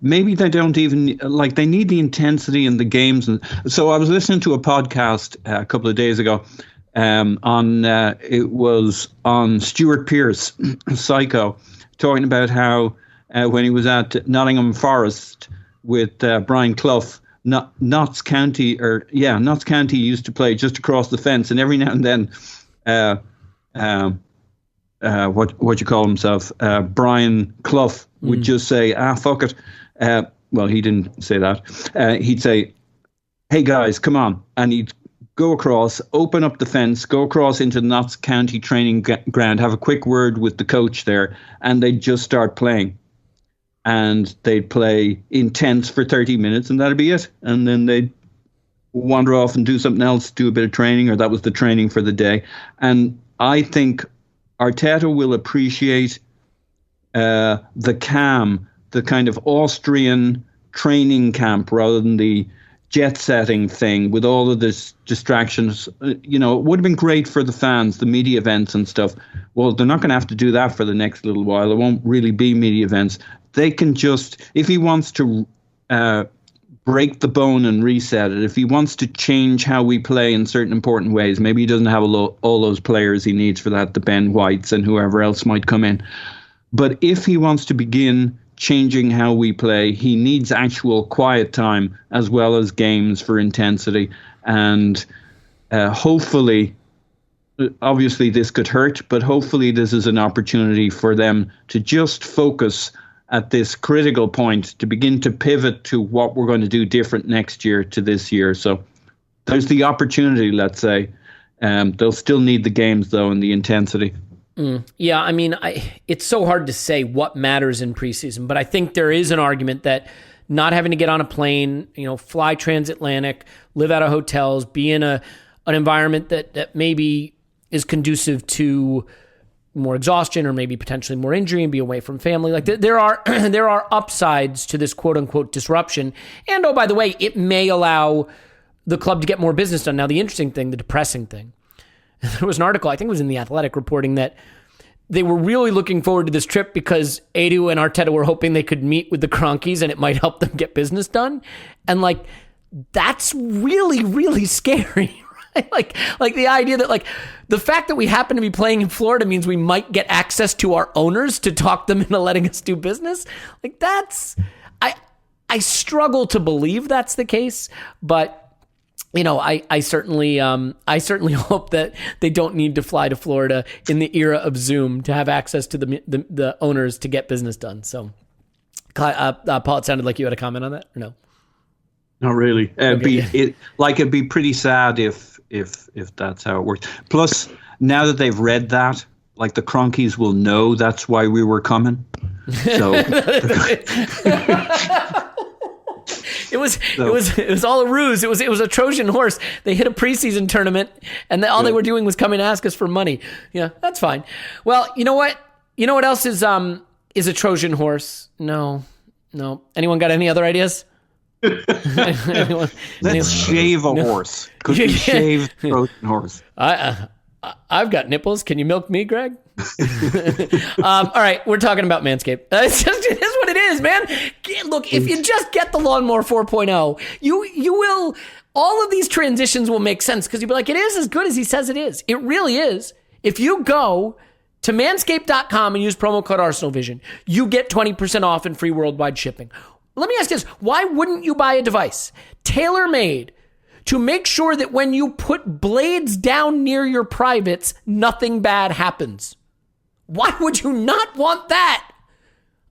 maybe they don't even, they need the intensity in the games. And so I was listening to a podcast a couple of days ago it was on Stuart Pearce, Psycho, talking about how when he was at Nottingham Forest with Brian Clough, Notts County used to play just across the fence, and every now and then what you call himself, Brian Clough would just say, fuck it. Well, he didn't say that. He'd say, hey guys, come on. And he'd go across, open up the fence, go across into the Notts County training ground, have a quick word with the coach there, and they'd just start playing. And they'd play intense for 30 minutes, and that'd be it. And then they'd wander off and do something else, do a bit of training, or that was the training for the day. And I think Arteta will appreciate the calm, the kind of Austrian training camp rather than the jet-setting thing with all of this distractions. You know, it would have been great for the fans, the media events and stuff. Well, they're not going to have to do that for the next little while. There won't really be media events. They can just, if he wants to break the bone and reset it, if he wants to change how we play in certain important ways, maybe he doesn't have all those players he needs for that, the Ben Whites and whoever else might come in. But if he wants to begin changing how we play, he needs actual quiet time as well as games for intensity. And hopefully, obviously this could hurt, but hopefully this is an opportunity for them to just focus at this critical point to begin to pivot to what we're going to do different next year to this year. So there's the opportunity, let's say. They'll still need the games, though, and the intensity. Yeah, I mean, it's so hard to say what matters in preseason, but I think there is an argument that not having to get on a plane, fly transatlantic, live out of hotels, be in an environment that maybe is conducive to more exhaustion or maybe potentially more injury and be away from family. Like there are upsides to this quote unquote disruption. And oh, by the way, it may allow the club to get more business done. Now, the interesting thing, the depressing thing, there was an article, I think it was in The Athletic, reporting that they were really looking forward to this trip because Edu and Arteta were hoping they could meet with the Kroenkes and it might help them get business done. And that's really, really scary. Like the idea that the fact that we happen to be playing in Florida means we might get access to our owners to talk them into letting us do business. I struggle to believe that's the case, but I certainly hope that they don't need to fly to Florida in the era of Zoom to have access to the owners to get business done. So, Paul, it sounded like you had a comment on that, or no? Not really. It'd be pretty sad if that's how it works. Plus, now that they've read that, the Kroenkes will know that's why we were coming. So it was all a ruse. It was a Trojan horse. They hit a preseason tournament, and all they were doing was come and ask us for money. Yeah, that's fine. Well, you know what? You know what else is a Trojan horse? No. Anyone got any other ideas? Let's shave a horse. Could we shave the Trojan horse? I've got nipples. Can you milk me, Greg? All right, we're talking about Manscaped. It is what it is, man. Look, if you just get the Lawnmower 4.0, you will. All of these transitions will make sense because you'll be like, it is as good as he says it is. It really is. If you go to manscaped.com and use promo code ArsenalVision, you get 20% off and free worldwide shipping. Let me ask you this. Why wouldn't you buy a device tailor-made to make sure that when you put blades down near your privates, nothing bad happens? Why would you not want that?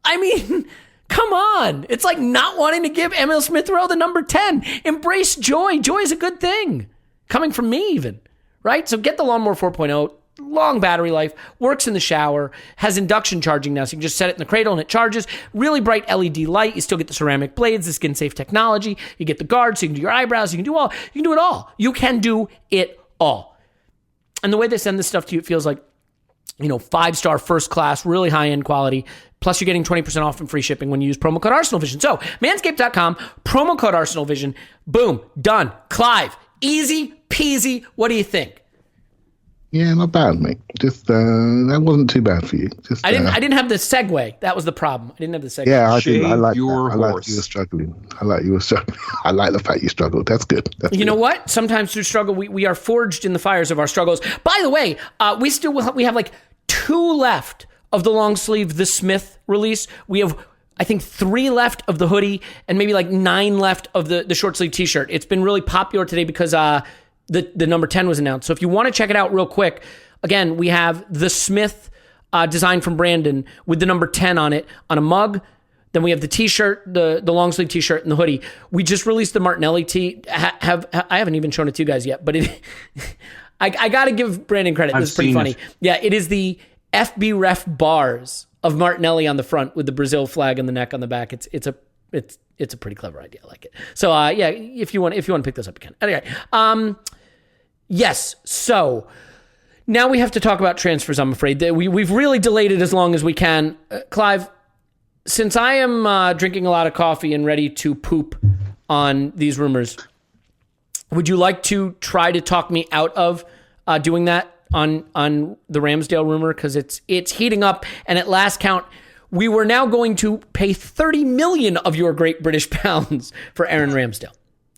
I mean, come on. It's like not wanting to give Emil Smith Rowe the number 10. Embrace joy. Joy is a good thing. Coming from me even, right? So get the Lawnmower 4.0. Long battery life, works in the shower, has induction charging now, so you can just set it in the cradle and it charges. Really bright LED light. You still get the ceramic blades, the skin safe technology. You get the guard, so you can do your eyebrows. You can do it all. You can do it all. And the way they send this stuff to you, it feels like 5-star, first class, really high end quality. Plus, you're getting 20% off and free shipping when you use promo code ArsenalVision. So, manscaped.com, promo code ArsenalVision. Boom, done. Clive, easy peasy. What do you think? Yeah, not bad, mate. Just that wasn't too bad for you. Just I didn't have the segue. That was the problem. I didn't have the segue. Yeah, I like you were struggling. I like the fact you struggled. That's good. You know what? Sometimes through struggle, we are forged in the fires of our struggles. By the way, we have 2 left of the long sleeve, the Smith release. We have, I think, 3 left of the hoodie and maybe 9 left of the short sleeve t-shirt. It's been really popular today because the number 10 was announced. So if you want to check it out real quick, again, we have the Smith design from Brandon with the number 10 on it on a mug. Then we have the T-shirt, the long sleeve T-shirt, and the hoodie. We just released the Martinelli tee. I haven't even shown it to you guys yet, but I got to give Brandon credit. This is pretty funny. Yeah, it is the FB Ref bars of Martinelli on the front with the Brazil flag on the neck on the back. It's a pretty clever idea. I like it. So yeah, if you want to pick this up, you can. Anyway, yes. So now we have to talk about transfers. I'm afraid that we've really delayed it as long as we can. Clive, since I am drinking a lot of coffee and ready to poop on these rumors, would you like to try to talk me out of doing that on the Ramsdale rumor? Because it's heating up, and at last count, we were now going to pay 30 million of your great British pounds for Aaron Ramsdale.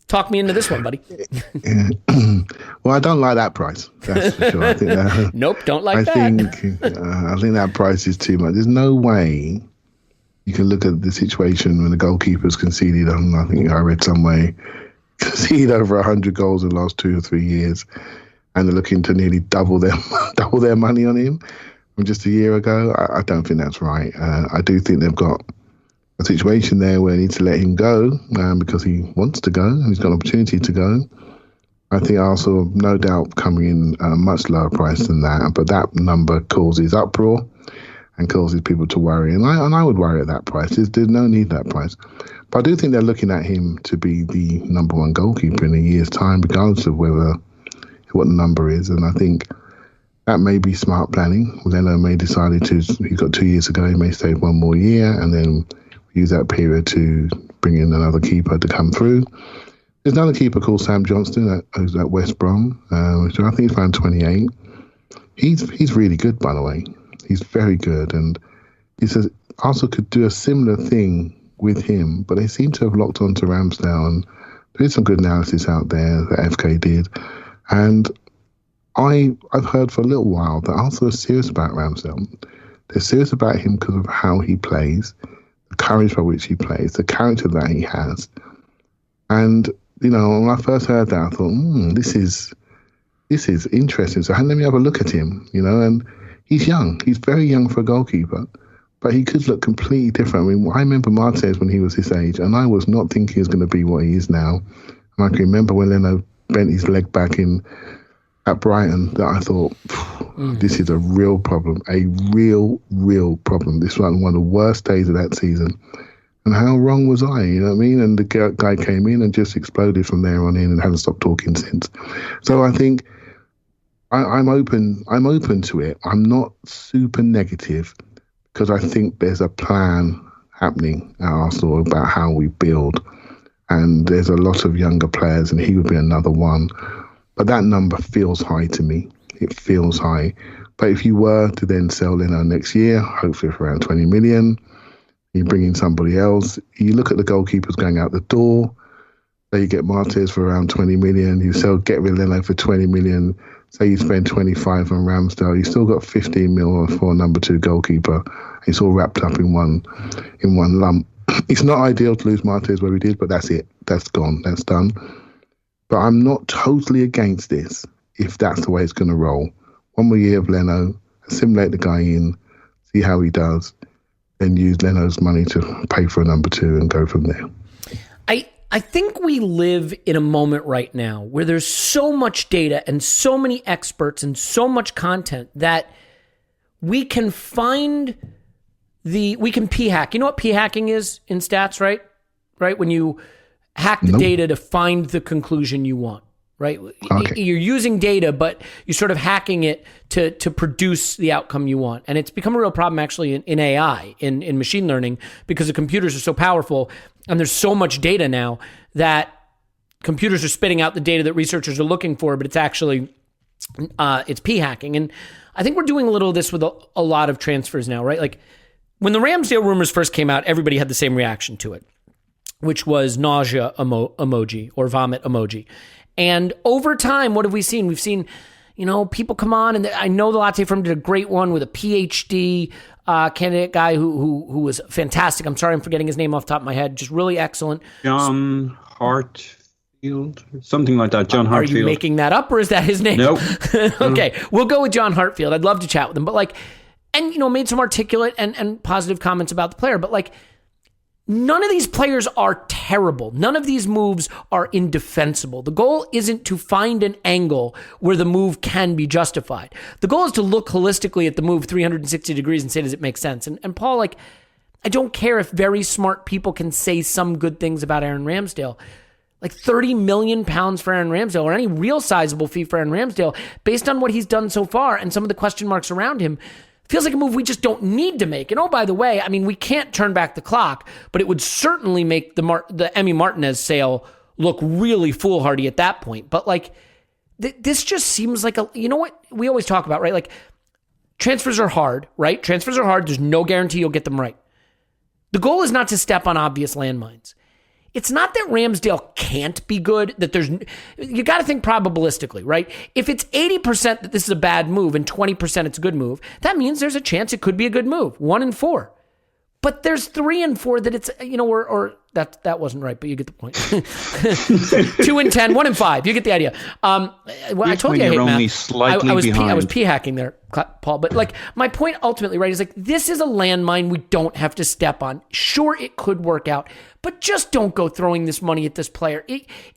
Talk me into this one, buddy. Well, I don't like that price. That's for sure. I think that, nope, don't like I that. I think that price is too much. There's no way you can look at the situation when the goalkeeper's conceded on, I think I read some way, conceded over 100 goals in the last 2 or 3 years, and they're looking to nearly double their money on him from just a year ago. I don't think that's right. I do think they've got a situation there where they need to let him go because he wants to go and he's got an opportunity to go. I think Arsenal, no doubt, coming in a much lower price than that, but that number causes uproar and causes people to worry. And I would worry at that price. There's no need that price. But I do think they're looking at him to be the number one goalkeeper in a year's time, regardless of what the number is. And I think that may be smart planning. Leno may decide he got 2 years ago, he may stay 1 more year and then use that period to bring in another keeper to come through. There's another keeper called Sam Johnston who's at West Brom, which I think he's around 28. He's really good, by the way. He's very good. And he says Arsenal could do a similar thing with him, but they seem to have locked onto Ramsdale. And there is some good analysis out there that FK did. And I've heard for a little while that Arsenal are serious about Ramsdale. They're serious about him because of how he plays, the courage by which he plays, the character that he has. And, when I first heard that, I thought, this is interesting. So let me have a look at him, and he's young. He's very young for a goalkeeper, but he could look completely different. I mean, I remember Martinez when he was his age, and I was not thinking he was going to be what he is now. And I can remember when Leno bent his leg back at Brighton, that I thought, this is a real problem, a real problem. This was one of the worst days of that season. And how wrong was I, you know what I mean? And the guy came in and just exploded from there on in and hasn't stopped talking since. So I think I'm open to it. I'm not super negative because I think there's a plan happening at Arsenal about how we build. And there's a lot of younger players, and he would be another one. But that number feels high to me. It feels high. But if you were to then sell Leno next year, hopefully for around 20 million, you bring in somebody else. You look at the goalkeepers going out the door. Say you get Martinez for around 20 million. You get rid of Leno for 20 million. Say you spend 25 on Ramsdale. You still got 15 mil for a number 2 goalkeeper. It's all wrapped up in one lump. It's not ideal to lose Martinez where we did, but that's it. That's gone. That's done. But I'm not totally against this if that's the way it's going to roll. 1 more year of Leno, assimilate the guy in, see how he does, then use Leno's money to pay for a number 2 and go from there. I think we live in a moment right now where there's so much data and so many experts and so much content that we can we can p-hack. You know what p-hacking is in stats, right? Right? When you hack the data to find the conclusion you want, right? Okay. You're using data, but you're sort of hacking it to produce the outcome you want. And it's become a real problem actually in AI, in machine learning, because the computers are so powerful and there's so much data now that computers are spitting out the data that researchers are looking for, but it's actually, it's p-hacking. And I think we're doing a little of this with a lot of transfers now, right? Like when the Ramsdale rumors first came out, everybody had the same reaction to it, which was nausea emoji or vomit emoji. And over time, what have we seen? We've seen, people come on, and I know the latte firm did a great one with a PhD candidate guy who was fantastic. I'm sorry, I'm forgetting his name off the top of my head. Just really excellent. John Hartfield, something like that. John Hartfield. Are you making that up, or is that his name? Nope. Okay, we'll go with John Hartfield. I'd love to chat with him, but and, made some articulate and positive comments about the player. But like, none of these players are terrible. None of these moves are indefensible. The goal isn't to find an angle where the move can be justified. The goal is to look holistically at the move 360 degrees and say, does it make sense? And Paul, like, I don't care if very smart people can say some good things about Aaron Ramsdale. Like £30 million for Aaron Ramsdale, or any real sizable fee for Aaron Ramsdale, based on what he's done so far and some of the question marks around him, feels like a move we just don't need to make. And oh, by the way, I mean, we can't turn back the clock, but it would certainly make the Emi Martinez sale look really foolhardy at that point. But like, this just seems like what we always talk about, right? Like, transfers are hard, right? Transfers are hard. There's no guarantee you'll get them right. The goal is not to step on obvious landmines. It's not that Ramsdale can't be good, you got to think probabilistically, right? If it's 80% that this is a bad move and 20% it's a good move, that means there's a chance it could be a good move, 1 in 4. But there's 3 in 4 that it's, or that wasn't right, but you get the point. 2 in 10, 1 in 5, you get the idea. I told you I hate math. I was p-hacking there, Paul. But like, my point ultimately, right, is like, this is a landmine we don't have to step on. Sure, it could work out, but just don't go throwing this money at this player.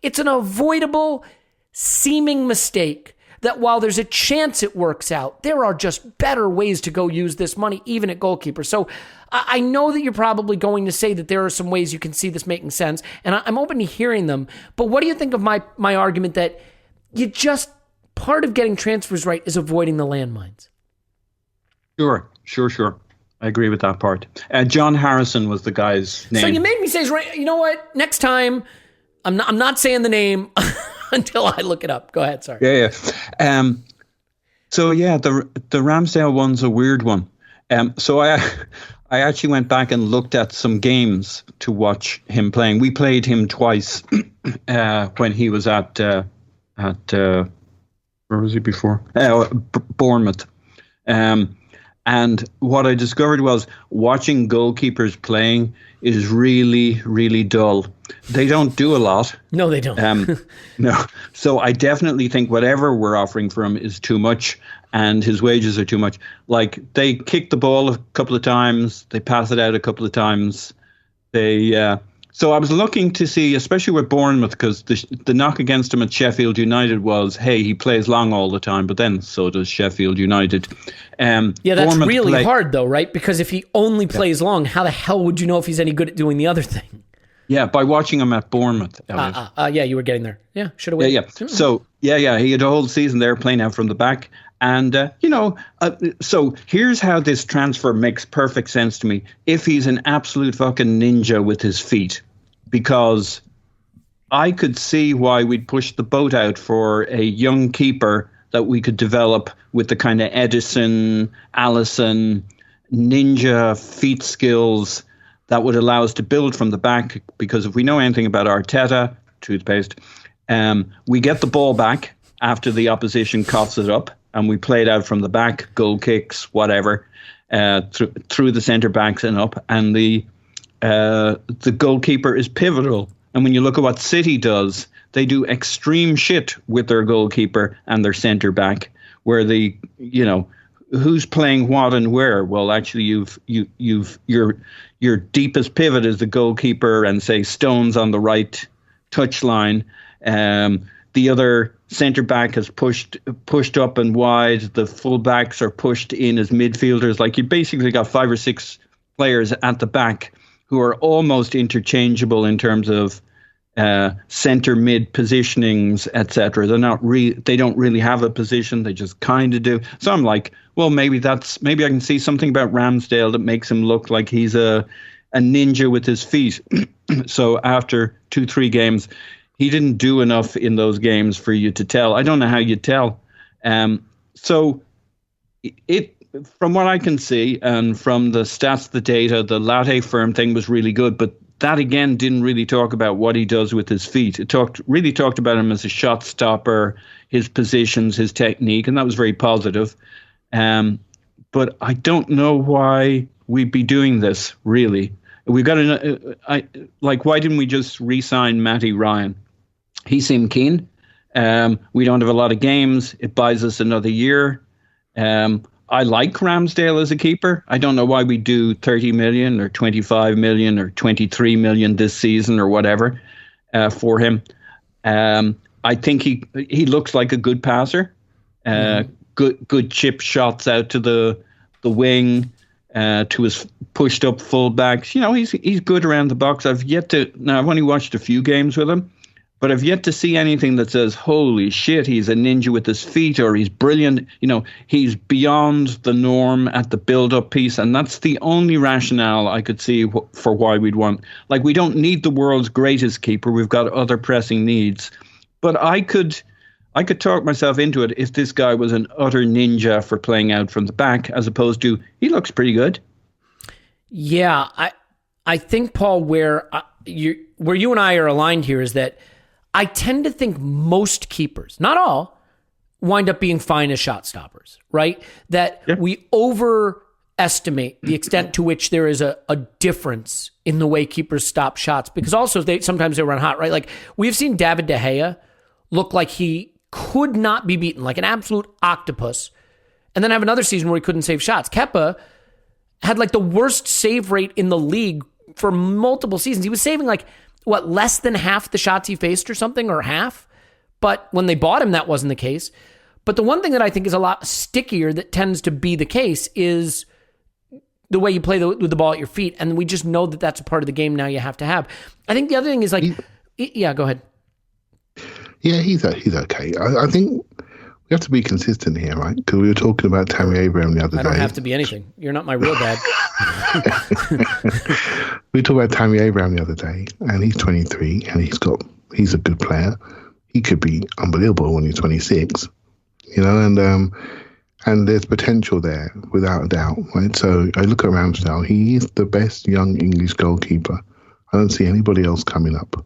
It's an avoidable, seeming mistake that while there's a chance it works out, there are just better ways to go use this money, even at goalkeeper. So I know that you're probably going to say that there are some ways you can see this making sense, and I'm open to hearing them. But what do you think of my argument that part of getting transfers right is avoiding the landmines? Sure. I agree with that part. John Harrison was the guy's name. So you made me say, you know what? Next time, I'm not saying the name until I look it up. Go ahead. Sorry. Yeah. So yeah, the Ramsdale one's a weird one. So I actually went back and looked at some games to watch him playing. We played him twice when he was at where was he before? Bournemouth. And what I discovered was watching goalkeepers playing is really, really dull. They don't do a lot. No, they don't. No. So I definitely think whatever we're offering for him is too much, and his wages are too much. Like, they kick the ball a couple of times, they pass it out a couple of times. So I was looking to see, especially with Bournemouth, because the knock against him at Sheffield United was, hey, he plays long all the time, but then so does Sheffield United. Yeah, that's Bournemouth really hard, though, right? Because if he only plays long, how the hell would you know if he's any good at doing the other thing? Yeah, by watching him at Bournemouth. Yeah, you were getting there. Yeah, should have waited. Yeah. So, he had a whole season there playing out from the back. And, so here's how this transfer makes perfect sense to me. If he's an absolute fucking ninja with his feet, because I could see why we'd push the boat out for a young keeper that we could develop with the kind of Edison, Allison, ninja feet skills that would allow us to build from the back. Because if we know anything about Arteta, toothpaste, we get the ball back after the opposition coughs it up, and we play it out from the back, goal kicks, whatever, through the centre backs and up, and the goalkeeper is pivotal. And when you look at what City does, they do extreme shit with their goalkeeper and their centre back, where who's playing what and where. Well, actually, your deepest pivot is the goalkeeper, and say Stones on the right touchline. The other centre back has pushed up and wide. The full backs are pushed in as midfielders. Like, you basically got 5 or 6 players at the back who are almost interchangeable in terms of center mid positionings, etc. They don't really have a position. They just kind of do. So I'm like, well, maybe I can see something about Ramsdale that makes him look like he's a ninja with his feet. So after 2-3 games, he didn't do enough in those games for you to tell. I don't know how you tell. So from what I can see, and from the stats, the data, the latte firm thing was really good, but that again didn't really talk about what he does with his feet. It really talked about him as a shot stopper, his positions, his technique, and that was very positive. But I don't know why we'd be doing this, really. We've got why didn't we just re-sign Matty Ryan? He seemed keen. We don't have a lot of games. It buys us another year. I like Ramsdale as a keeper. I don't know why we do 30 million or 25 million or 23 million this season or whatever for him. I think he looks like a good passer. Good chip shots out to the wing, to his pushed up fullbacks. You know, he's good around the box. I've only watched a few games with him, but I've yet to see anything that says, holy shit, he's a ninja with his feet, or he's brilliant. You know, he's beyond the norm at the build-up piece, and that's the only rationale I could see for why we'd want. Like, we don't need the world's greatest keeper. We've got other pressing needs. But I could talk myself into it if this guy was an utter ninja for playing out from the back, as opposed to, he looks pretty good. Yeah, I think, Paul, where you and I are aligned here is that I tend to think most keepers, not all, wind up being fine as shot stoppers, right? That we overestimate the extent to which there is a difference in the way keepers stop shots, because also sometimes they run hot, right? Like, we've seen David De Gea look like he could not be beaten, like an absolute octopus, and then have another season where he couldn't save shots. Kepa had like the worst save rate in the league for multiple seasons. He was saving less than half the shots he faced or something, or half. But when they bought him, that wasn't the case. But the one thing that I think is a lot stickier that tends to be the case is the way you play with the ball at your feet. And we just know that that's a part of the game now you have to have. I think the other thing is yeah, go ahead. Yeah, he's okay. I think we have to be consistent here, right? Because we were talking about Tammy Abraham the other day. I don't have to be anything. You're not my real dad. We talked about Tammy Abraham the other day, and he's 23, and he's a good player. He could be unbelievable when he's 26, you know, and there's potential there without a doubt, right? So I look at Ramsdale. He is the best young English goalkeeper. I don't see anybody else coming up.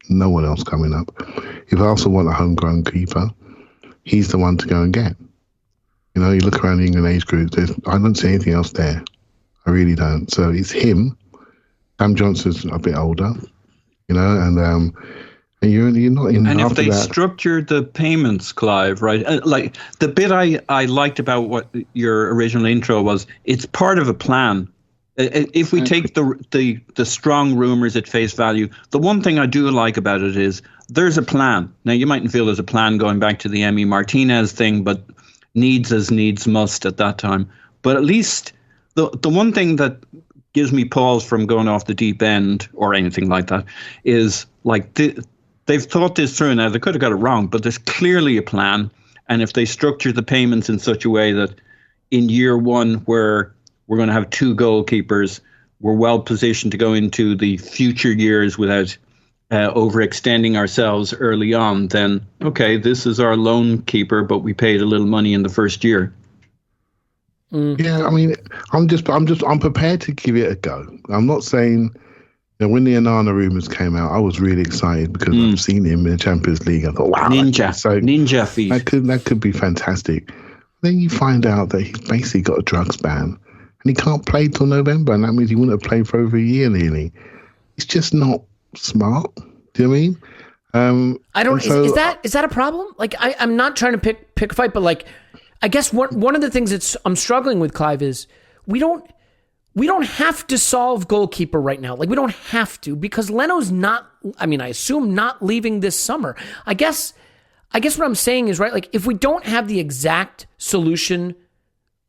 No one else coming up. If I also want a homegrown keeper, he's the one to go and get. You know, you look around the England age group, I don't see anything else there. I really don't. So it's him. Sam Johnson's a bit older, you know, and you're not in. And if they structure the payments, Clive, right? Like the bit I liked about what your original intro was, it's part of a plan. If we take the strong rumours at face value, the one thing I do like about it is there's a plan. Now, you mightn't feel there's a plan going back to the Emi Martinez thing, but needs as needs must at that time. But at least the one thing that gives me pause from going off the deep end or anything like that is like they've thought this through. Now, they could have got it wrong, but there's clearly a plan. And if they structure the payments in such a way that in year one, where we're going to have two goalkeepers, we're well positioned to go into the future years without overextending ourselves early on, then, okay, this is our lone keeper, but we paid a little money in the first year. Yeah, I mean, I'm prepared to give it a go. I'm not saying, you know, when the Onana rumours came out, I was really excited because I've seen him in the Champions League. I thought, wow, ninja feet. That could be fantastic. Then you find out that he's basically got a drugs ban and he can't play till November, and that means he wouldn't have played for over a year nearly. It's just not smart. Do you know what I mean? I don't. Is that a problem? Like, I'm not trying to pick a fight, but like, I guess one of the things that I'm struggling with, Clive, is we don't have to solve goalkeeper right now. Like, we don't have to, because Leno's not. I mean, I assume not leaving this summer. I guess what I'm saying is, right, like, if we don't have the exact solution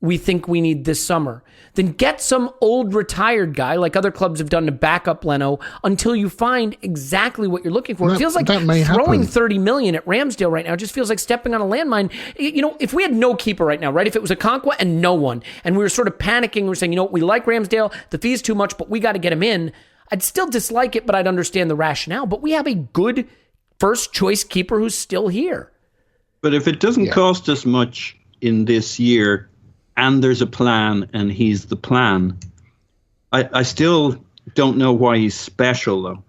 we think we need this summer, then get some old retired guy like other clubs have done to back up Leno until you find exactly what you're looking for. It feels like throwing 30 million at Ramsdale right now just feels like stepping on a landmine. You know, if we had no keeper right now, right, if it was a Conquest and no one, and we were sort of panicking, we're saying, you know, we like Ramsdale, the fee's too much, but we got to get him in, I'd still dislike it, but I'd understand the rationale. But we have a good first choice keeper who's still here. But if it doesn't cost us much in this year, and there's a plan, and he's the plan, I still don't know why he's special, though.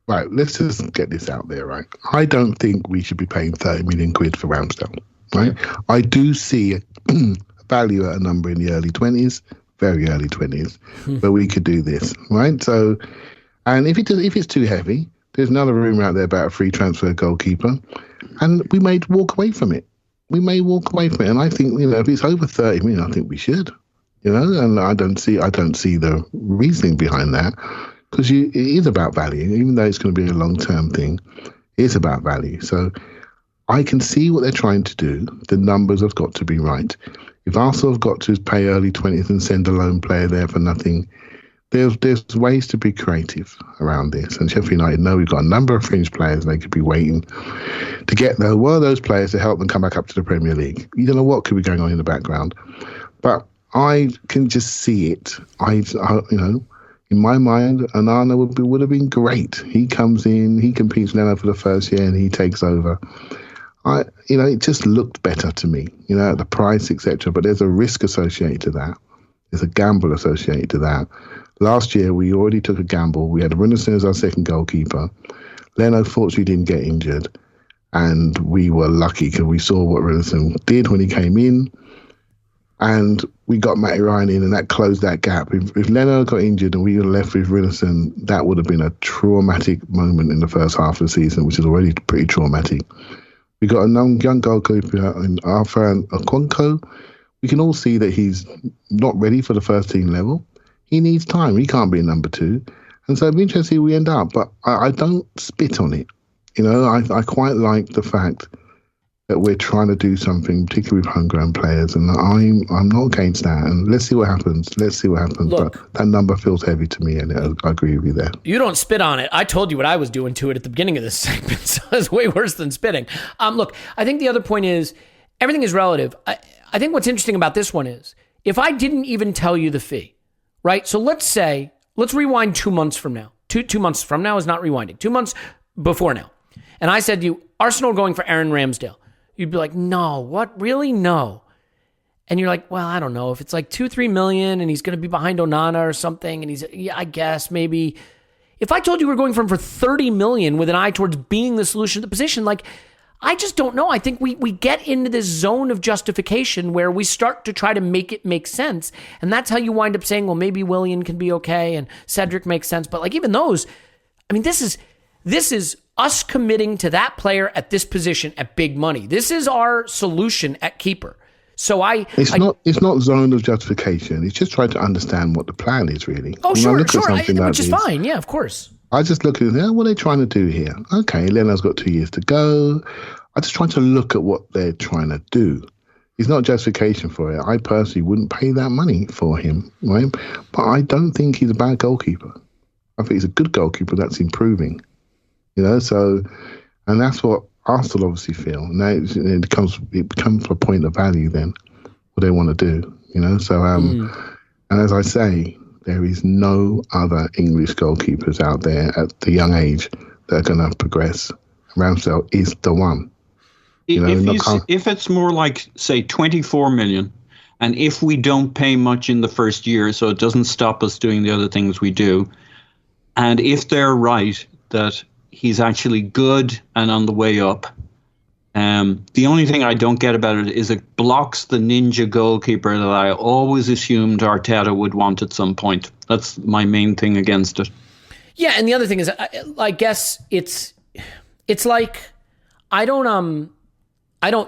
Right, let's just get this out there, right? I don't think we should be paying 30 million quid for Ramsdale, right? Yeah. I do see a value at a number in the early 20s, very early 20s, where we could do this, right? So, and if it's too heavy, there's another rumor out there about a free transfer goalkeeper, and we may walk away from it. we may walk away from it. And I think, if it's over 30 million, I think we should. And I don't see the reasoning behind that, because it is about value. Even though it's going to be a long-term thing, it's about value. So I can see what they're trying to do. The numbers have got to be right. If Arsenal have got to pay early 20th and send a lone player there for nothing, there's ways to be creative around this. And Sheffield United know we've got a number of fringe players. They could be waiting to get one of those players to help them come back up to the Premier League. You don't know what could be going on in the background. But I can just see it. In my mind, Onana would have been great. He comes in, he competes Leno for the first year, and he takes over. It just looked better to me, at the price, etc. But there's a risk associated to that. There's a gamble associated to that. Last year, we already took a gamble. We had Henderson as our second goalkeeper. Leno fortunately didn't get injured. And we were lucky because we saw what Henderson did when he came in. And we got Matty Ryan in, and that closed that gap. If Leno got injured and we were left with Henderson, that would have been a traumatic moment in the first half of the season, which is already pretty traumatic. We got a young goalkeeper in Arthur and Okonkwo. We can all see that he's not ready for the first team level. He needs time. He can't be a number 2. And so it'd be interesting where we end up. But I don't spit on it. I quite like the fact that we're trying to do something, particularly with homegrown players. And I'm not against that. And let's see what happens. Look, but that number feels heavy to me, and I agree with you there. You don't spit on it. I told you what I was doing to it at the beginning of this segment, so it's way worse than spitting. Look, I think the other point is everything is relative. I think what's interesting about this one is if I didn't even tell you the fee, right? So let's rewind 2 months from now. Two months from now is not rewinding. 2 months before now. And I said to you, Arsenal going for Aaron Ramsdale. You'd be like, no, what? Really? No. And you're like, well, I don't know. If it's like 2-3 million and he's going to be behind Onana or something, and I guess maybe. If I told you we're going for him for 30 million with an eye towards being the solution to the position, I just don't know. I think we get into this zone of justification where we start to try to make it make sense. And that's how you wind up saying, well, maybe Willian can be okay and Cedric makes sense. But even those, this is us committing to that player at this position at big money. This is our solution at keeper. So it's not zone of justification. It's just trying to understand what the plan is really. Oh, sure. Which is fine. Yeah, of course. I just look at it, what are they trying to do here? Okay, Leno's got 2 years to go. I just try to look at what they're trying to do. It's not justification for it. I personally wouldn't pay that money for him, right? But I don't think he's a bad goalkeeper. I think he's a good goalkeeper that's improving. So, and that's what Arsenal obviously feel. Now it becomes a point of value then, what they want to do, So, and as I say, there is no other English goalkeepers out there at the young age that are going to progress. Ramsdale is the one. If it's more like, say, 24 million, and if we don't pay much in the first year, so it doesn't stop us doing the other things we do, and if they're right that he's actually good and on the way up. The only thing I don't get about it is it blocks the ninja goalkeeper that I always assumed Arteta would want at some point. That's my main thing against it. Yeah, and the other thing is, I guess it's like I don't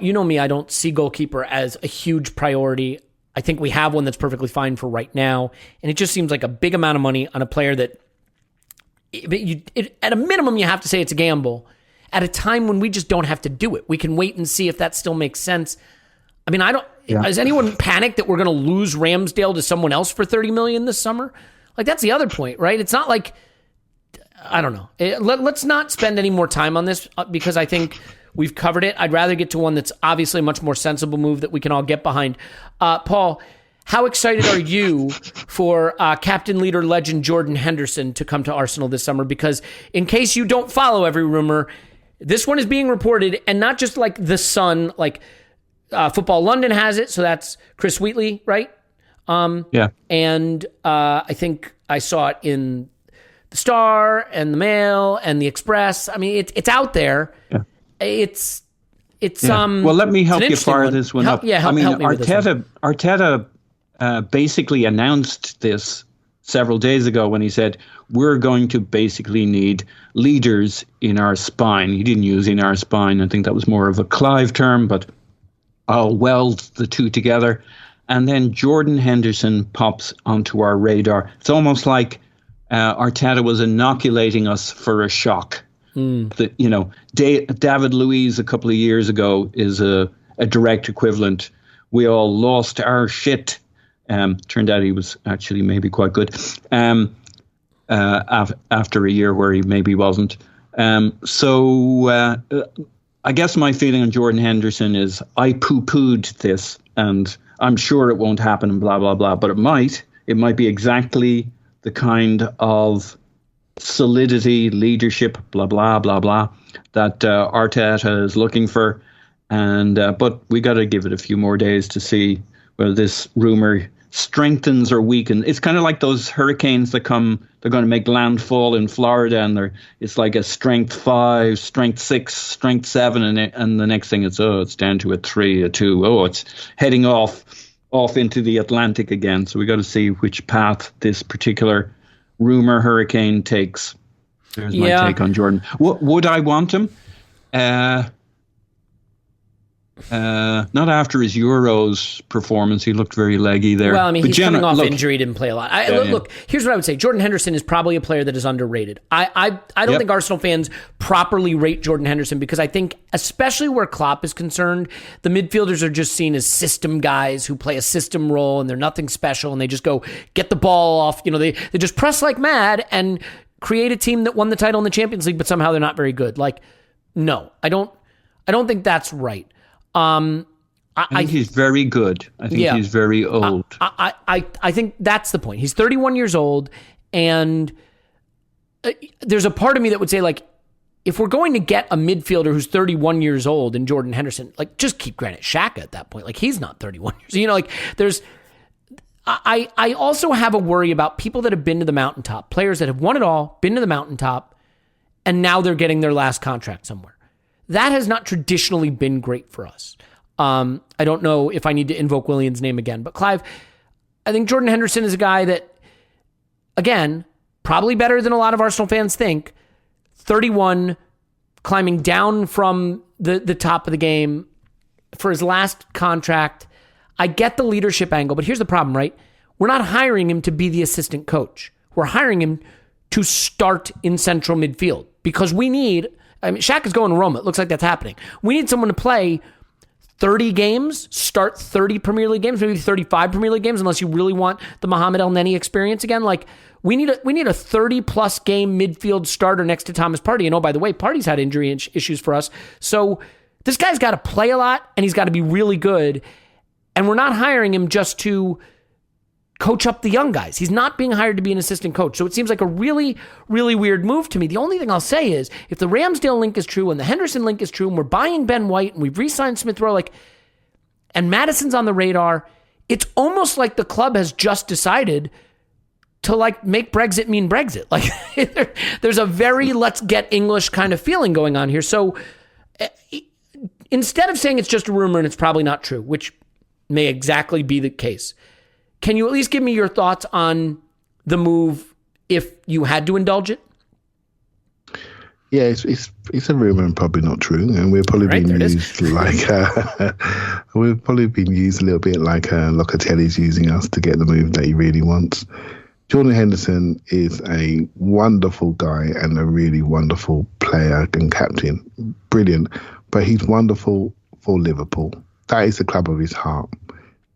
you know me, I don't see goalkeeper as a huge priority. I think we have one that's perfectly fine for right now, and it just seems like a big amount of money on a player that. At a minimum, you have to say it's a gamble at a time when we just don't have to do it. We can wait and see if that still makes sense. Has anyone panicked that we're going to lose Ramsdale to someone else for 30 million this summer? That's the other point, right? It's not like, I don't know. Let's not spend any more time on this because I think we've covered it. I'd rather get to one that's obviously a much more sensible move that we can all get behind. Paul, how excited are you for captain, leader, legend Jordan Henderson to come to Arsenal this summer? Because in case you don't follow every rumor, this one is being reported, and not just like The Sun, Football London has it, so that's Chris Wheatley, right? Yeah. And I think I saw it in The Star and The Mail and The Express. It's out there. Yeah. It's well, let me help you fire this one up. Yeah, help me with this one. Arteta basically announced this several days ago when he said, we're going to basically need leaders in our spine. He didn't use in our spine. I think that was more of a Clive term, but I'll weld the two together. And then Jordan Henderson pops onto our radar. It's almost like Arteta was inoculating us for a shock. David Luiz a couple of years ago is a direct equivalent. We all lost our shit. Turned out he was actually maybe quite good after a year where he maybe wasn't. So I guess my feeling on Jordan Henderson is I poo-pooed this, and I'm sure it won't happen and blah, blah, blah. But it might. It might be exactly the kind of solidity, leadership, blah, blah, blah, blah, that Arteta is looking for. And but we got to give it a few more days to see whether this rumor strengthens or weakens. It's kind of like those hurricanes that come, they're going to make landfall in Florida, and it's like a strength 5, strength 6, strength 7, and the next thing it's down to a 3, a 2. Oh, it's heading off into the Atlantic again. So we got to see which path this particular rumor hurricane takes. There's my take on Jordan. Would I want him? Not after his Euros performance. He looked very leggy there. Well, I mean, he's coming off injury, didn't play a lot. Look, here's what I would say. Jordan Henderson is probably a player that is underrated. I don't think Arsenal fans properly rate Jordan Henderson, because I think, especially where Klopp is concerned, the midfielders are just seen as system guys who play a system role, and they're nothing special, and they just go get the ball off. They just press like mad and create a team that won the title in the Champions League, but somehow they're not very good. Like, no, I don't think that's right. I think he's very good. I think he's very old. I think that's the point. He's 31 years old, and there's a part of me that would say, like, if we're going to get a midfielder who's 31 years old in Jordan Henderson, like, just keep Granit Xhaka at that point. Like, he's not 31 years. There's. I also have a worry about people that have been to the mountaintop, players that have won it all, been to the mountaintop, and now they're getting their last contract somewhere. That has not traditionally been great for us. I don't know if I need to invoke Willian's name again, but Clive, I think Jordan Henderson is a guy that, again, probably better than a lot of Arsenal fans think. 31, climbing down from the top of the game for his last contract. I get the leadership angle, but here's the problem, right? We're not hiring him to be the assistant coach. We're hiring him to start in central midfield, because we need... I mean, Shaq is going to Roma. It looks like that's happening. We need someone to play 30 games, start 30 Premier League games, maybe 35 Premier League games, unless you really want the Mohamed El Neni experience again. Like, we need a 30-plus game midfield starter next to Thomas Partey. And, oh, by the way, Partey's had injury issues for us. So this guy's got to play a lot, and he's got to be really good. And we're not hiring him just to coach up the young guys. He's not being hired to be an assistant coach. So it seems like a really, really weird move to me. The only thing I'll say is, if the Ramsdale link is true and the Henderson link is true, and we're buying Ben White and we've re-signed Smith Rowe, and Maddison's on the radar, it's almost like the club has just decided to make Brexit mean Brexit. There's a very let's get English kind of feeling going on here. So instead of saying it's just a rumor and it's probably not true, which may exactly be the case, can you at least give me your thoughts on the move if you had to indulge it? Yeah, it's a rumor and probably not true, and we're probably being used we've probably been used a little bit like Locatelli's using us to get the move that he really wants. Jordan Henderson is a wonderful guy and a really wonderful player and captain, brilliant. But he's wonderful for Liverpool. That is the club of his heart.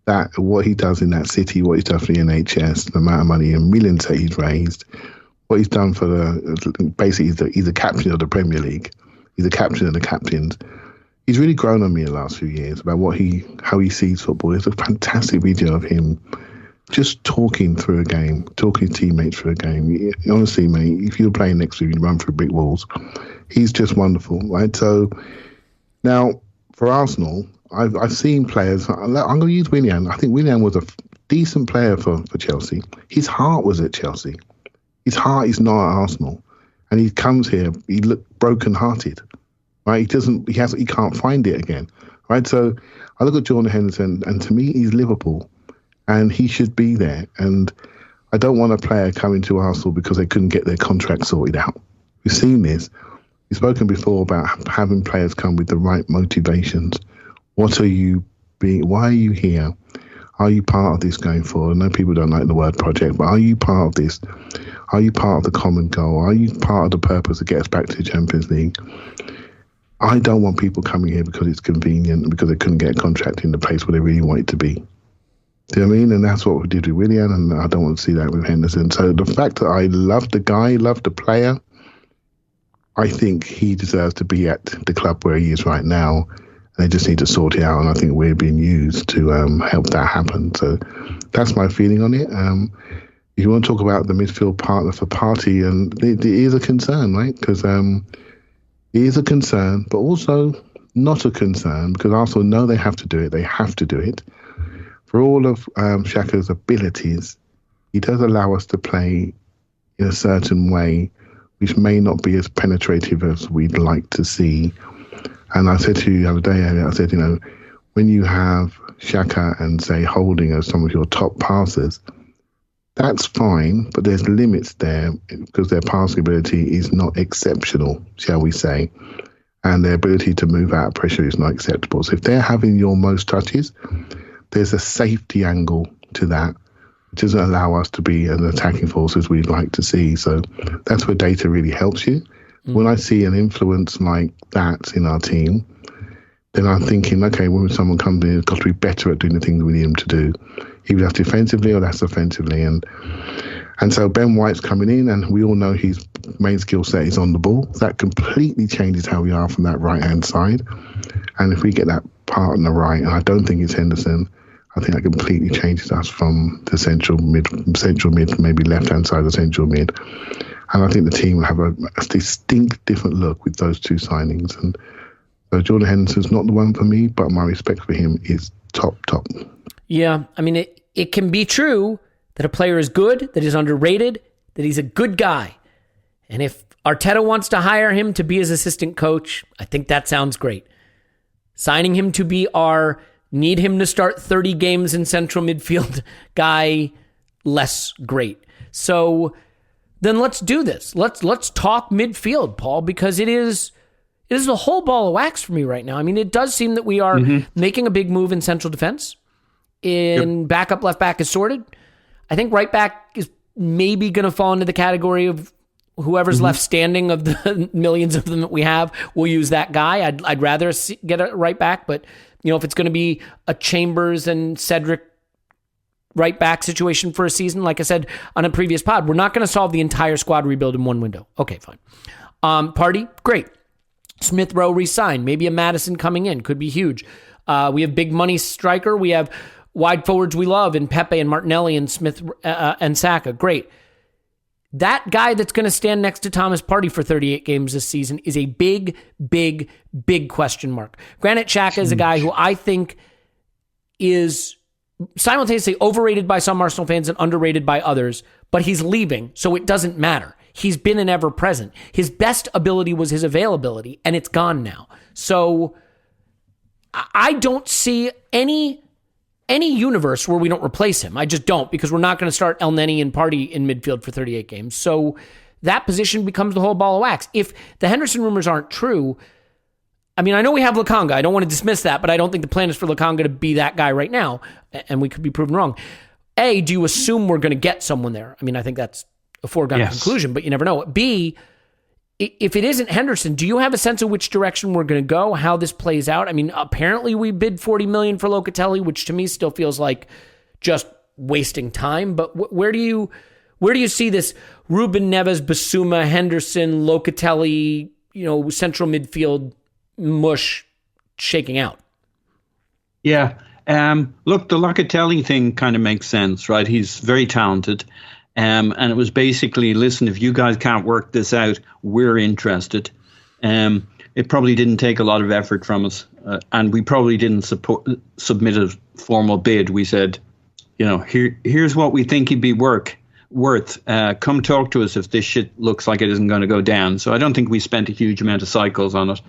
That what he does in that city, what he's done for the NHS, the amount of money and millions that he's raised, what he's done for basically he's the captain of the Premier League. He's the captain of the captains. He's really grown on me in the last few years about how he sees football. There's a fantastic video of him just talking through a game, talking to teammates through a game. Honestly, mate, if you're playing next to him, you run through brick walls. He's just wonderful, right? So now for Arsenal, I've seen players. I'm going to use Willian. I think Willian was a decent player for Chelsea. His heart was at Chelsea. His heart is not at Arsenal, and he comes here. He looked broken-hearted, right? He can't find it again, right? So I look at Jordan Henderson, and to me, he's Liverpool, and he should be there. And I don't want a player coming to Arsenal because they couldn't get their contract sorted out. We've seen this. We've spoken before about having players come with the right motivations. What are you Why are you here? Are you part of this going forward? I know people don't like the word project, but are you part of this? Are you part of the common goal? Are you part of the purpose to get us back to the Champions League? I don't want people coming here because it's convenient, because they couldn't get a contract in the place where they really want it to be. Do you know what I mean? And that's what we did with Willian, and I don't want to see that with Henderson. So the fact that I love the guy, love the player, I think he deserves to be at the club where he is right now. They just need to sort it out, and I think we're being used to help that happen. So that's my feeling on it. If you want to talk about the midfield partner for Partey, and it is a concern, right? Because it is a concern, but also not a concern, because Arsenal know they have to do it. They have to do it. For all of Xhaka's abilities, he does allow us to play in a certain way, which may not be as penetrative as we'd like to see. And I said to you the other day, I said, when you have Xhaka and, say, Holding as some of your top passers, that's fine, but there's limits there because their passing ability is not exceptional, shall we say, and their ability to move out of pressure is not acceptable. So if they're having your most touches, there's a safety angle to that, which doesn't allow us to be an attacking force as we'd like to see. So that's where data really helps you. When I see an influence like that in our team, then I'm thinking, okay, when someone comes in, it's got to be better at doing the things we need him to do. Either that's defensively or that's offensively. And so Ben White's coming in, and we all know his main skill set is on the ball. That completely changes how we are from that right-hand side. And if we get that part on the right, and I don't think it's Henderson, I think that completely changes us from the central mid, maybe left-hand side of the central mid. And I think the team will have a distinct different look with those two signings. And so Jordan Henderson's not the one for me, but my respect for him is top. Yeah, I mean, it can be true that a player is good, that he's underrated, that he's a good guy. And if Arteta wants to hire him to be his assistant coach, I think that sounds great. Signing him to be our need him to start 30 games in central midfield guy, less great. So then let's do this. Let's talk midfield, Paul, because it is a whole ball of wax for me right now. I mean, it does seem that we are making a big move in central defense. Backup left back is sorted. I think right back is maybe going to fall into the category of whoever's left standing of the millions of them that we have. We'll use that guy. I'd rather get a right back, but if it's going to be a Chambers and Cedric right back situation for a season, like I said on a previous pod, we're not going to solve the entire squad rebuild in one window. Okay, fine. Partey, great. Smith Rowe re-signed. Maybe a Madison coming in. Could be huge. We have big money striker. We have wide forwards we love in Pepe and Martinelli and Smith and Saka. Great. That guy that's going to stand next to Thomas Partey for 38 games this season is a big, big, big question mark. Granit Xhaka is a guy who I think is simultaneously overrated by some Arsenal fans and underrated by others, but he's leaving, so it doesn't matter. He's been an ever-present. His best ability was his availability, and it's gone now. So I don't see any universe where we don't replace him. I just don't, because we're not going to start El Neni and Partey in midfield for 38 games. So that position becomes the whole ball of wax. If the Henderson rumors aren't true, I mean, I know we have Lokonga. I don't want to dismiss that, but I don't think the plan is for Lokonga to be that guy right now, and we could be proven wrong. A, do you assume we're going to get someone there? I mean, I think that's a foregone conclusion, but you never know. B, if it isn't Henderson, do you have a sense of which direction we're going to go, how this plays out? I mean, apparently we bid $40 million for Locatelli, which to me still feels like just wasting time. But where do you see this Ruben Neves, Basuma, Henderson, Locatelli, central midfield mush shaking out? Yeah. Look, the Locatelli thing kind of makes sense, right? He's very talented. And it was basically, listen, if you guys can't work this out, we're interested. It probably didn't take a lot of effort from us. And we probably didn't submit a formal bid. We said, here's what we think he'd be worth. Come talk to us if this shit looks like it isn't going to go down. So I don't think we spent a huge amount of cycles on it.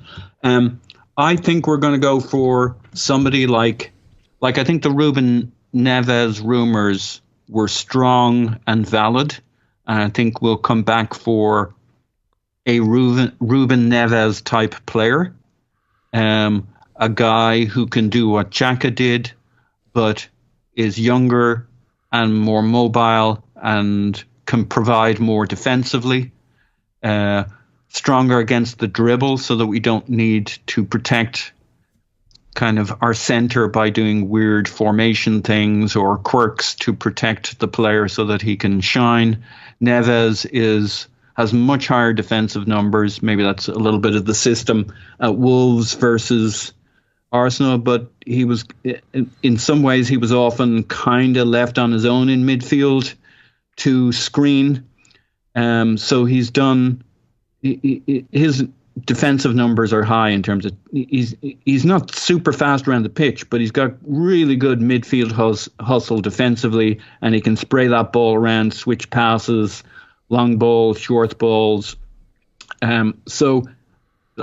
I think we're going to go for somebody like I think the Ruben Neves rumors were strong and valid. And I think we'll come back for a Ruben Neves type player. a guy who can do what Xhaka did, but is younger and more mobile and can provide more defensively, stronger against the dribble so that we don't need to protect kind of our center by doing weird formation things or quirks to protect the player so that he can shine. Neves has much higher defensive numbers. Maybe that's a little bit of the system at Wolves versus Arsenal, but he was, in some ways, he was often kind of left on his own in midfield to screen. So he's done, his defensive numbers are high in terms of, he's not super fast around the pitch, but he's got really good midfield hustle defensively, and he can spray that ball around, switch passes, long balls, short balls. So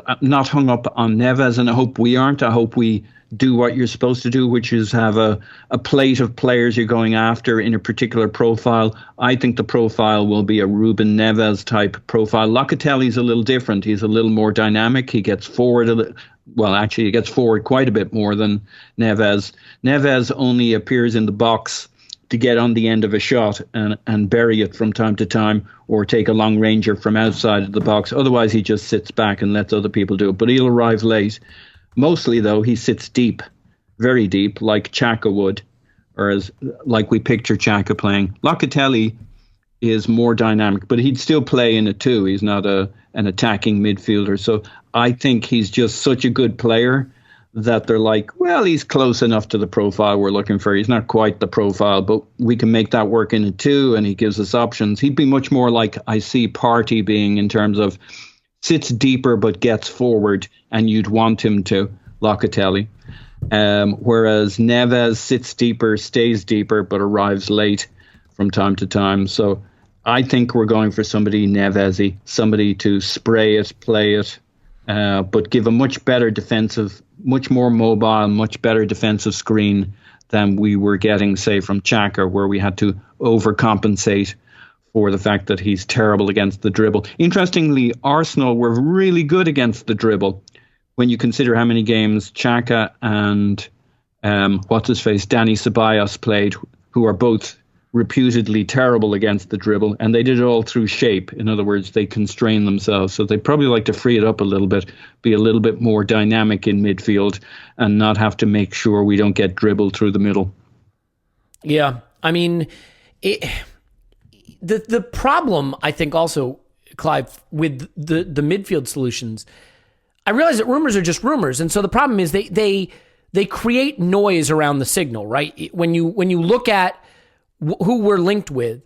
I'm not hung up on Neves, and I hope we aren't. I hope we do what you're supposed to do, which is have a plate of players you're going after in a particular profile. I think the profile will be a Ruben Neves type profile. Locatelli's a little different. He's a little more dynamic. He gets forward he gets forward quite a bit more than Neves. Neves only appears in the box to get on the end of a shot and bury it from time to time, or take a long ranger from outside of the box. Otherwise, he just sits back and lets other people do it. But he'll arrive late. Mostly, though, he sits deep, very deep, like Xhaka would, or like we picture Xhaka playing. Locatelli is more dynamic, but he'd still play in a two. He's not an attacking midfielder. So I think he's just such a good player that they're like, well, he's close enough to the profile we're looking for. He's not quite the profile, but we can make that work in a two, and he gives us options. He'd be much more like I see Partey being, in terms of sits deeper but gets forward, and you'd want him to, Locatelli. Whereas Neves sits deeper, stays deeper, but arrives late from time to time. So I think we're going for somebody Neves-y, somebody to spray it, play it, but give a much better defensive, much more mobile, much better defensive screen than we were getting, say, from Xhaka, where we had to overcompensate for the fact that he's terrible against the dribble. Interestingly, Arsenal were really good against the dribble when you consider how many games Xhaka and Danny Ceballos played, who are both reputedly terrible against the dribble, and they did it all through shape. In other words, they constrain themselves. So they probably like to free it up a little bit, be a little bit more dynamic in midfield, and not have to make sure we don't get dribbled through the middle. Yeah, I mean, the problem, I think, also, Clive, with the midfield solutions, I realize that rumors are just rumors, and so the problem is they create noise around the signal, right? When you look at who we're linked with,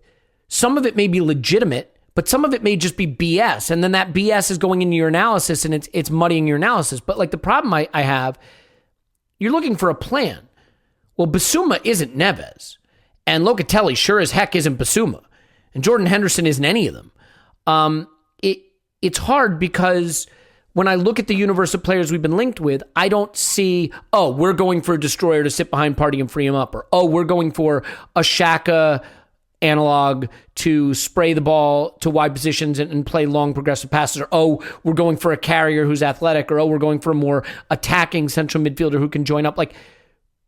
some of it may be legitimate, but some of it may just be BS, and then that BS is going into your analysis, and it's muddying your analysis. But like the problem I have, you're looking for a plan. Well, Basuma isn't Neves, and Locatelli sure as heck isn't Basuma, and Jordan Henderson isn't any of them. It's hard because when I look at the universe of players we've been linked with, I don't see, oh, we're going for a destroyer to sit behind Partey and free him up, or, oh, we're going for a Xhaka analog to spray the ball to wide positions and play long progressive passes, or, oh, we're going for a carrier who's athletic, or, oh, we're going for a more attacking central midfielder who can join up. Like,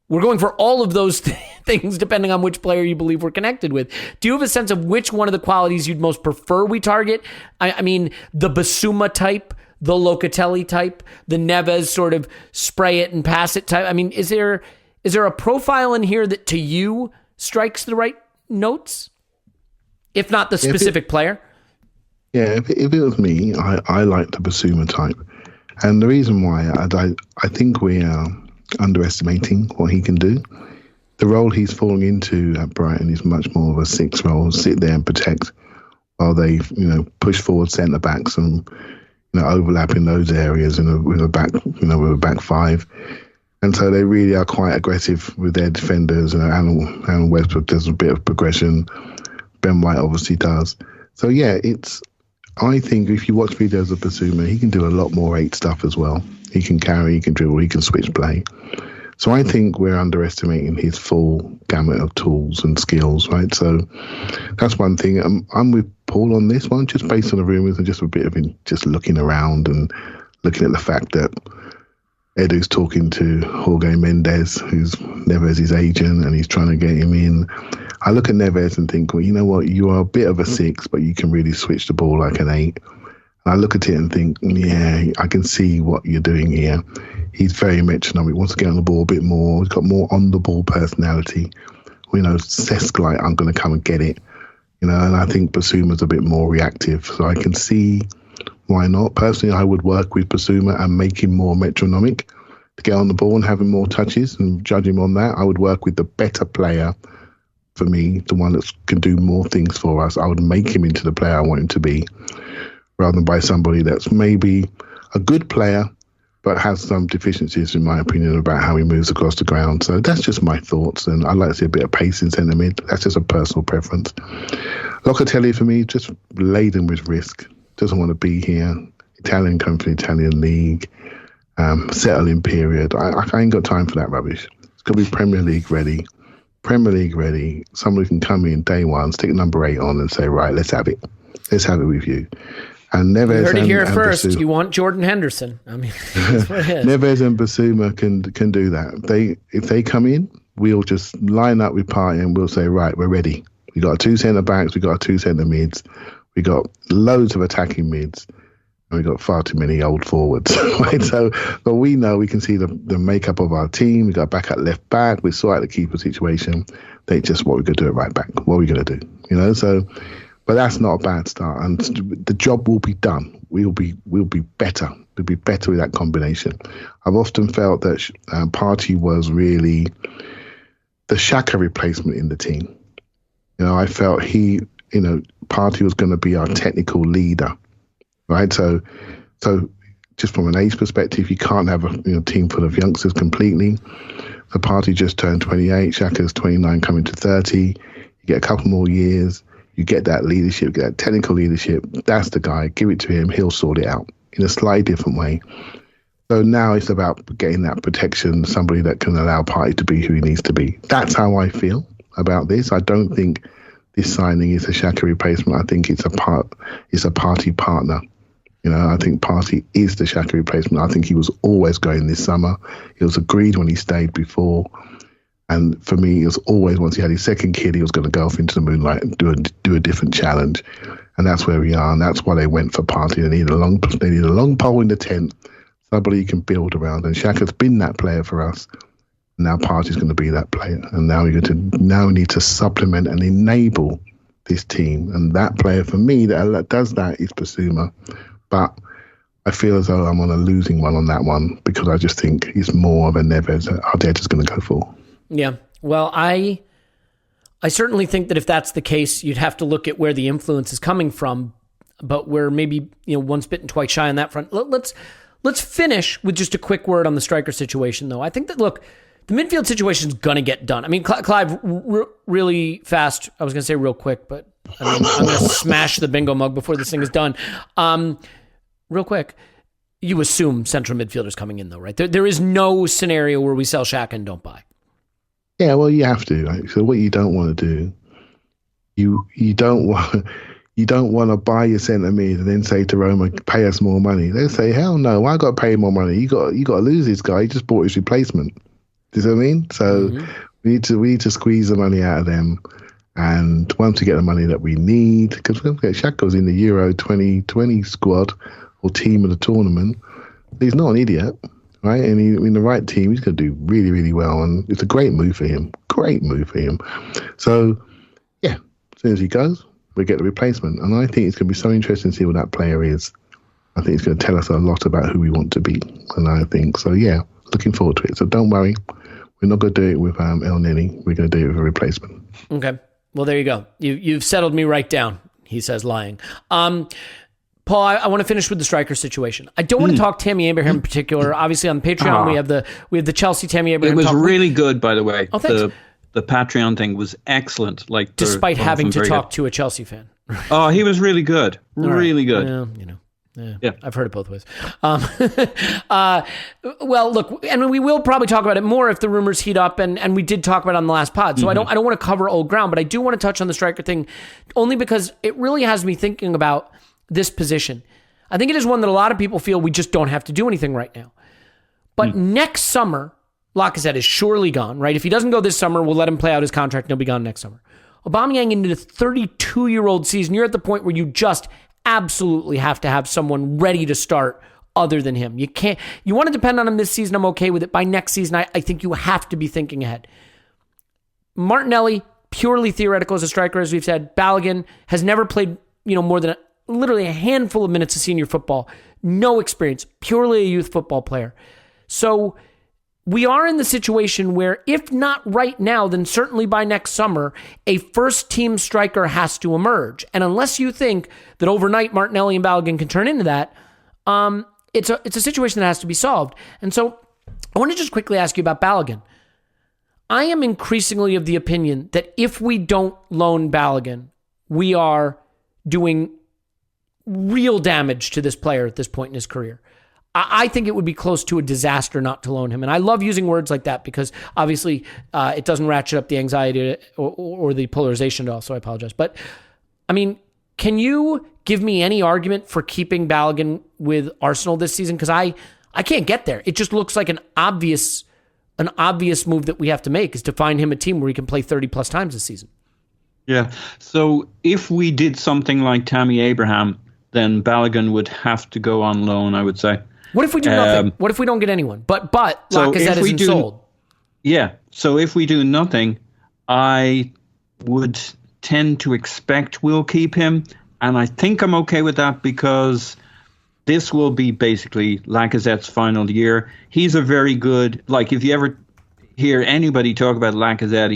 we're going for all of those things depending on which player you believe we're connected with. Do you have a sense of which one of the qualities you'd most prefer we target? I mean, the Basuma type, the Locatelli type, the Neves sort of spray it and pass it type? I mean, is there a profile in here that to you strikes the right notes, if not the specific player? Yeah, if it was me, I like the Basuma type. And the reason why, I think we are underestimating what he can do. The role he's falling into at Brighton is much more of a six role, sit there and protect while they, push forward centre backs and overlap in those areas with a back five. And so they really are quite aggressive with their defenders. Alan Westbrook does a bit of progression. Ben White obviously does. So yeah, I think if you watch videos of Basuma, he can do a lot more 8 stuff as well. He can carry, he can dribble, he can switch play. So I think we're underestimating his full gamut of tools and skills, right? So that's one thing. I'm with Paul on this one, just based on the rumours and just a bit of just looking around and looking at the fact that Edu's talking to Jorge Mendes, who's Neves' agent, and he's trying to get him in. I look at Neves and think, well, you know what? You are a bit of a 6, but you can really switch the ball like an 8. And I look at it and think, yeah, I can see what you're doing here. He's very metronome. He wants to get on the ball a bit more. He's got more on-the-ball personality. You know, Cesc, like, I'm going to come and get it. You know, and I think Basuma's a bit more reactive. So I can see why not. Personally, I would work with Basuma and make him more metronomic to get on the ball and have him more touches and judge him on that. I would work with the better player for me, the one that can do more things for us. I would make him into the player I want him to be, rather than by somebody that's maybe a good player but has some deficiencies, in my opinion, about how he moves across the ground. So that's just my thoughts, and I'd like to see a bit of pace in centre mid. That's just a personal preference. Locatelli, for me, just laden with risk. Doesn't want to be here. Italian come from the Italian league. Settling period. I ain't got time for that rubbish. It's got to be Premier League ready. Premier League ready. Somebody can come in day one, stick number 8 on and say, right, let's have it. Let's have it with you. And Neves, You heard it here first. Basuma, You want Jordan Henderson. I mean, that's what it is. Neves and Basuma can do that. If they come in, we'll just line up with Partey and we'll say, right, we're ready. We got 2 centre backs, we got 2 centre mids, we got loads of attacking mids, and we got far too many old forwards. Right? So, but we know, we can see the makeup of our team. We got back at left back. We saw out the keeper situation. They just, what we're going to do at right back. What are we going to do? You know, so. But that's not a bad start, and the job will be done. We'll be better. We'll be better with that combination. I've often felt that Partey was really the Xhaka replacement in the team. You know, I felt Partey was going to be our technical leader, right? So just from an age perspective, you can't have a team full of youngsters completely. So Partey just turned 28. Xhaka's 29, coming to 30. You get a couple more years. You get that leadership, get that technical leadership. That's the guy. Give it to him. He'll sort it out in a slightly different way. So now it's about getting that protection, somebody that can allow Partey to be who he needs to be. That's how I feel about this. I don't think this signing is a Xhaka replacement. I think it's a Partey partner. You know, I think Partey is the Xhaka replacement. I think he was always going this summer. It was agreed when he stayed before. And for me, it was always, once he had his second kid, he was going to go off into the moonlight and do a different challenge. And that's where we are. And that's why they went for Partey. They need a long pole in the tent, somebody you can build around. And Xhaka's been that player for us. Now Partey's going to be that player. And now we need to supplement and enable this team. And that player for me that does that is Basuma. But I feel as though I'm on a losing one on that one, because I just think he's more of a Neves Arteta's going to go for. Yeah. Well, I certainly think that if that's the case, you'd have to look at where the influence is coming from, but we're maybe, once bitten, twice shy on that front. Let's finish with just a quick word on the striker situation, though. I think that, look, the midfield situation is going to get done. I mean, Clive, really fast. I was going to say real quick, but I'm going to smash the bingo mug before this thing is done. Real quick. You assume central midfielders coming in, though, right? There is no scenario where we sell Xhaka and don't buy. Yeah, well, you have to. Right? So what you don't want to do, you don't want to buy your centre mid and then say to Roma, pay us more money. They say, hell no, I got to pay more money. You got to lose this guy. He just bought his replacement. Do you see what I mean? So we need to squeeze the money out of them. And once we get the money that we need, because Xhaka's in the Euro 2020 squad or team of the tournament, he's not an idiot. Right, and in the right team, he's going to do really, really well, and it's a great move for him. Great move for him. So, yeah, as soon as he goes, we get the replacement, and I think it's going to be so interesting to see what that player is. I think it's going to tell us a lot about who we want to be, and I think so. Yeah, looking forward to it. So don't worry, we're not going to do it with El Neni. We're going to do it with a replacement. Okay. Well, there you go. You've settled me right down. He says, lying. Paul, I want to finish with the striker situation. I don't want to talk Tammy Abraham in particular. Obviously, on Patreon, we have the Chelsea Tammy Abraham. It was really good, by the way. Oh, thanks. The Patreon thing was excellent. Like, despite having to talk to a Chelsea fan. Oh, he was really good. Really good. Yeah, I've heard it both ways. Well, look, and we will probably talk about it more if the rumors heat up, and we did talk about it on the last pod. So I don't want to cover old ground, but I do want to touch on the striker thing, only because it really has me thinking about this position. I think it is one that a lot of people feel we just don't have to do anything right now. But next summer, Lacazette is surely gone, right? If he doesn't go this summer, we'll let him play out his contract and he'll be gone next summer. Aubameyang into the 32-year-old season, you're at the point where you just absolutely have to have someone ready to start other than him. You want to depend on him this season, I'm okay with it. By next season, I think you have to be thinking ahead. Martinelli, purely theoretical as a striker, as we've said. Balogun has never played, more than literally a handful of minutes of senior football. No experience, purely a youth football player. So we are in the situation where, if not right now, then certainly by next summer, a first-team striker has to emerge. And unless you think that overnight Martinelli and Balogun can turn into that, it's a situation that has to be solved. And so I want to just quickly ask you about Balogun. I am increasingly of the opinion that if we don't loan Balogun, we are doing real damage to this player at this point in his career. I think it would be close to a disaster not to loan him. And I love using words like that because obviously it doesn't ratchet up the anxiety or the polarization at all, so I apologize. But, can you give me any argument for keeping Balogun with Arsenal this season? Because I can't get there. It just looks like an obvious move that we have to make is to find him a team where he can play 30-plus times this season. Yeah. So if we did something like Tammy Abraham, then Balogun would have to go on loan, I would say. What if we do nothing? What if we don't get anyone? But Lacazette isn't sold. Yeah. So if we do nothing, I would tend to expect we'll keep him. And I think I'm okay with that because this will be basically Lacazette's final year. He's a very good, if you ever hear anybody talk about Lacazette,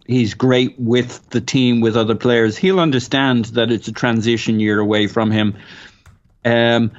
he's great with the team, with other players. He'll understand that it's a transition year away from him. And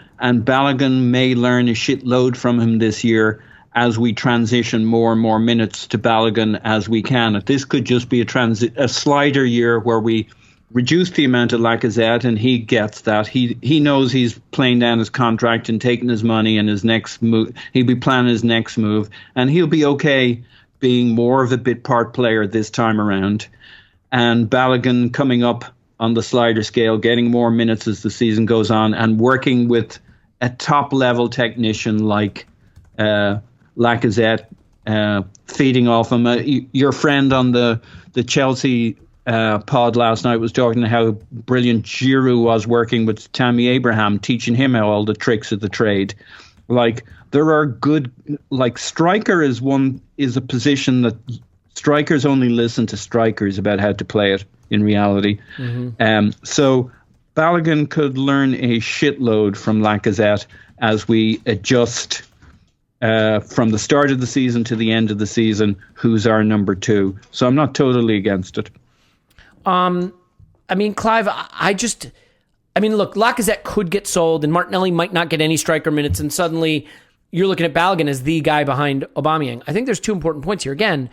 Balogun may learn a shitload from him this year as we transition more and more minutes to Balogun as we can. If this could just be a slider year where we reduce the amount of Lacazette and he gets that. He knows he's playing down his contract and taking his money and his next move. He'll be planning his next move and he'll be okay being more of a bit part player this time around. And Balogun coming up on the slider scale, getting more minutes as the season goes on and working with a top-level technician like Lacazette, feeding off him. Your friend on the Chelsea pod last night was talking how brilliant Giroud was working with Tammy Abraham, teaching him all the tricks of the trade. There are good, striker is a position that strikers only listen to strikers about how to play it in reality. Mm-hmm. So Balogun could learn a shitload from Lacazette as we adjust from the start of the season to the end of the season, who's our number two. So I'm not totally against it. Clive, look, Lacazette could get sold and Martinelli might not get any striker minutes and suddenly you're looking at Balogun as the guy behind Aubameyang. I think there's two important points here. Again,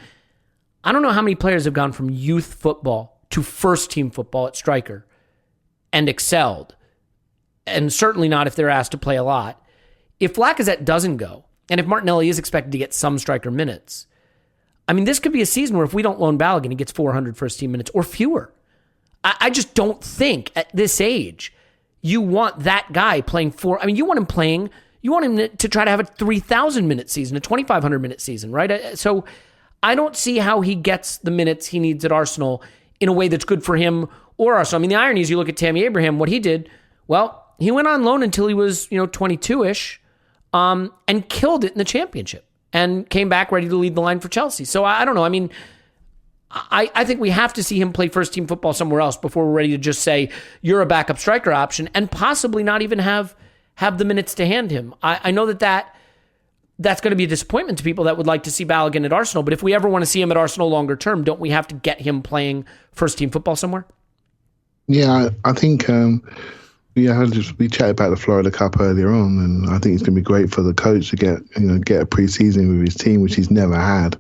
I don't know how many players have gone from youth football to first-team football at striker and excelled, and certainly not if they're asked to play a lot. If Lacazette doesn't go, and if Martinelli is expected to get some striker minutes, this could be a season where if we don't loan Balogun, he gets 400 first-team minutes or fewer. I just don't think at this age you want that guy playing you want him to try to have a 3,000-minute season, a 2,500-minute season, right? So I don't see how he gets the minutes he needs at Arsenal in a way that's good for him or Arsenal. The irony is you look at Tammy Abraham, what he did, he went on loan until he was, 22-ish and killed it in the championship and came back ready to lead the line for Chelsea. So I don't know. I think we have to see him play first-team football somewhere else before we're ready to just say you're a backup striker option and possibly not even have the minutes to hand him. I know that's going to be a disappointment to people that would like to see Balogun at Arsenal, but if we ever want to see him at Arsenal longer term, don't we have to get him playing first-team football somewhere? Yeah, I think we chatted about the Florida Cup earlier on, and I think it's going to be great for the coach to get a pre-season with his team, which he's never had.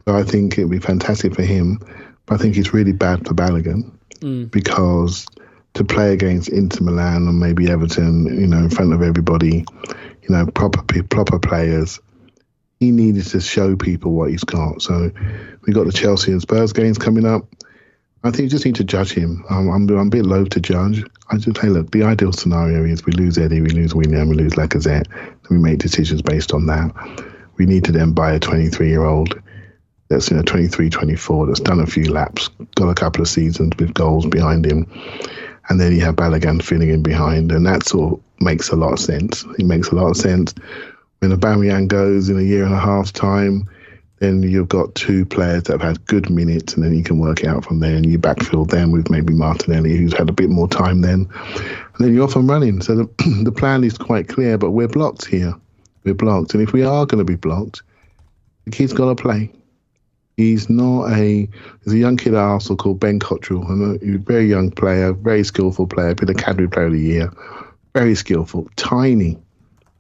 So I think it'd be fantastic for him, but I think it's really bad for Balogun because to play against Inter Milan and maybe Everton, in front of everybody, proper players, he needed to show people what he's got. So we got the Chelsea and Spurs games coming up. I think you just need to judge him. I'm a bit loath to judge. I just say, look, the ideal scenario is we lose Eddie, we lose William, we lose Lacazette, and we make decisions based on that. We need to then buy a 23-year-old that's 23, 24, that's done a few laps, got a couple of seasons with goals behind him, and then you have Balogun filling in behind, and that sort of makes a lot of sense. It makes a lot of sense. When Aubameyang goes in a year and a half's time, then you've got two players that have had good minutes, and then you can work it out from there, and you backfill them with maybe Martinelli, who's had a bit more time then. And then you're off and running. So the plan is quite clear, but we're blocked here. We're blocked. And if we are going to be blocked, the kid's got to play. He's not there's a young kid at Arsenal called Ben Cottrell, a very young player, very skillful player, been Academy Player of the Year, very skillful, tiny,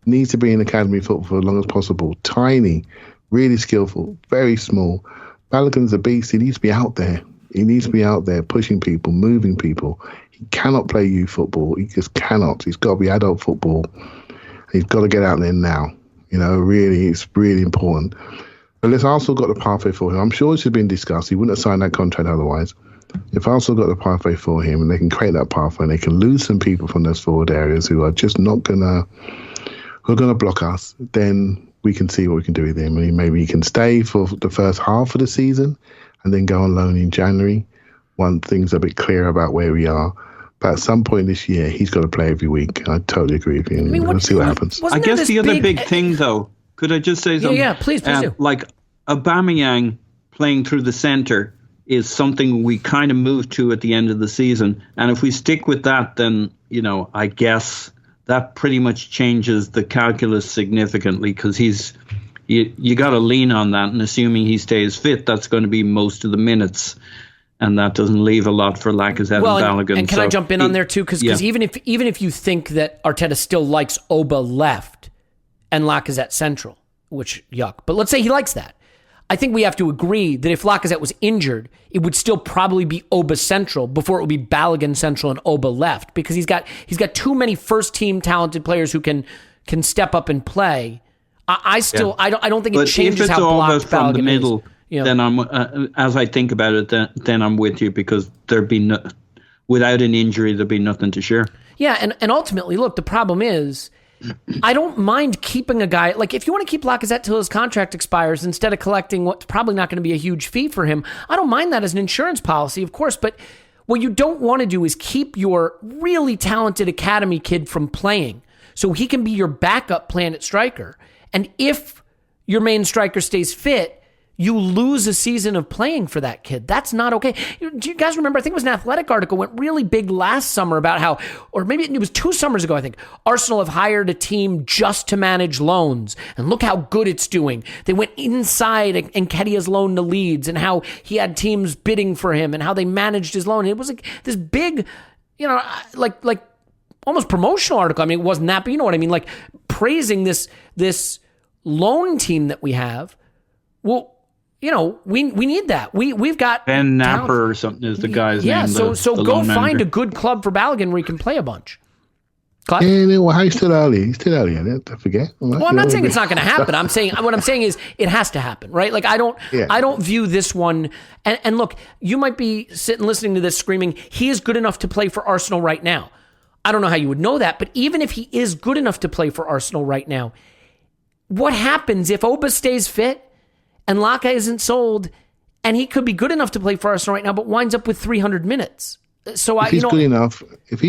needs to be in Academy football for as long as possible, tiny, really skillful, very small. Balogun's a beast. He needs to be out there. He needs to be out there pushing people, moving people. He cannot play youth football. He just cannot. He's got to be adult football. He's got to get out there now. Really, it's really important. But if Arsenal got the pathway for him, I'm sure this has been discussed. He wouldn't have signed that contract otherwise. If Arsenal got the pathway for him and they can create that pathway and they can lose some people from those forward areas who are just not gonna block us, then we can see what we can do with him. And maybe he can stay for the first half of the season and then go on loan in January once things are a bit clearer about where we are. But at some point this year, he's got to play every week. I totally agree with you. We'll see what happens. I guess the other big thing, though, could I just say something? Yeah, please do. Like Aubameyang playing through the centre is something we kind of moved to at the end of the season. And if we stick with that, then, I guess that pretty much changes the calculus significantly, because you got to lean on that. And assuming he stays fit, that's going to be most of the minutes. And that doesn't leave a lot for Lacazette and Balogun. And can I jump in on there too? Because even if you think that Arteta still likes Oba left and Lacazette central, which yuck, but let's say he likes that, I think we have to agree that if Lacazette was injured, it would still probably be Oba central before it would be Balogun central and Oba left, because he's got too many first team talented players who can step up and play. I don't think it changes how blocked Balogun the middle, is. Then I'm as I think about it, then I'm with you, because there'd be without an injury, there'd be nothing to share. Yeah, and ultimately, look, the problem is, I don't mind keeping a guy, like if you want to keep Lacazette till his contract expires instead of collecting what's probably not going to be a huge fee for him, I don't mind that as an insurance policy, of course, but what you don't want to do is keep your really talented academy kid from playing so he can be your backup plan at striker. And if your main striker stays fit, you lose a season of playing for that kid. That's not okay. Do you guys remember, I think it was an Athletic article, went really big last summer about how, or maybe it was 2 summers ago, I think, Arsenal have hired a team just to manage loans. And look how good it's doing. They went inside Nketiah's loan to Leeds and how he had teams bidding for him and how they managed his loan. It was like this big, like almost promotional article. I mean, it wasn't that, but you know what I mean? Like praising this loan team that we have. Well, we need that. We've got Ben Napper or something is the guy's name. Yeah, so go find a good club for Balogun where he can play a bunch. Clive? Yeah, well, he's still early. He's still early. I forget. Well, I'm not saying it's not going to happen. What I'm saying is it has to happen, right? Like I don't view this one. And look, you might be sitting listening to this screaming, he is good enough to play for Arsenal right now. I don't know how you would know that, but even if he is good enough to play for Arsenal right now, what happens if Oba stays fit and Laka isn't sold, and he could be good enough to play for Arsenal right now, but winds up with 300 minutes? So if he's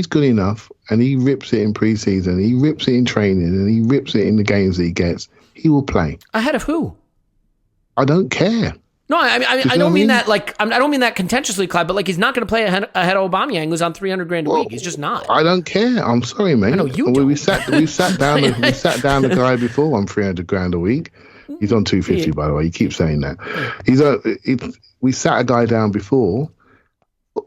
good enough, and he rips it in preseason, he rips it in training, and he rips it in the games that he gets, he will play. Ahead of who? I don't care. No, I don't mean that like I don't mean that contentiously, Clive. But like he's not going to play ahead of Aubameyang, who's on $300,000 a week. He's just not. I don't care. I'm sorry, mate. I know you don't. We sat down. We sat down the guy before on $300,000 a week. He's on 250, by the way. You keep saying that. We sat a guy down before.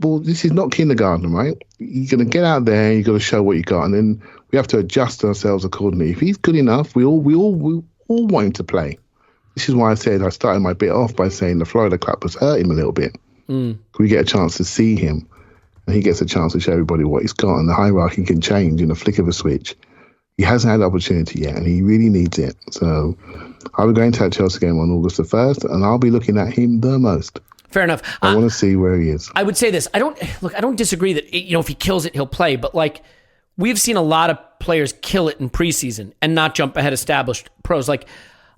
Well, this is not kindergarten, right? You're going to get out there. You got to show what you got, and then we have to adjust ourselves accordingly. If he's good enough, we all want him to play. This is why I started my bit off by saying the Florida Club has hurt him a little bit. We get a chance to see him, and he gets a chance to show everybody what he's got, and the hierarchy can change in a flick of a switch. He hasn't had the opportunity yet, and he really needs it. So I'll be going to that Chelsea game on August the 1st, and I'll be looking at him the most. Fair enough. I want to see where he is. I would say this. I don't disagree that, if he kills it, he'll play. But like, we've seen a lot of players kill it in preseason and not jump ahead established pros. Like,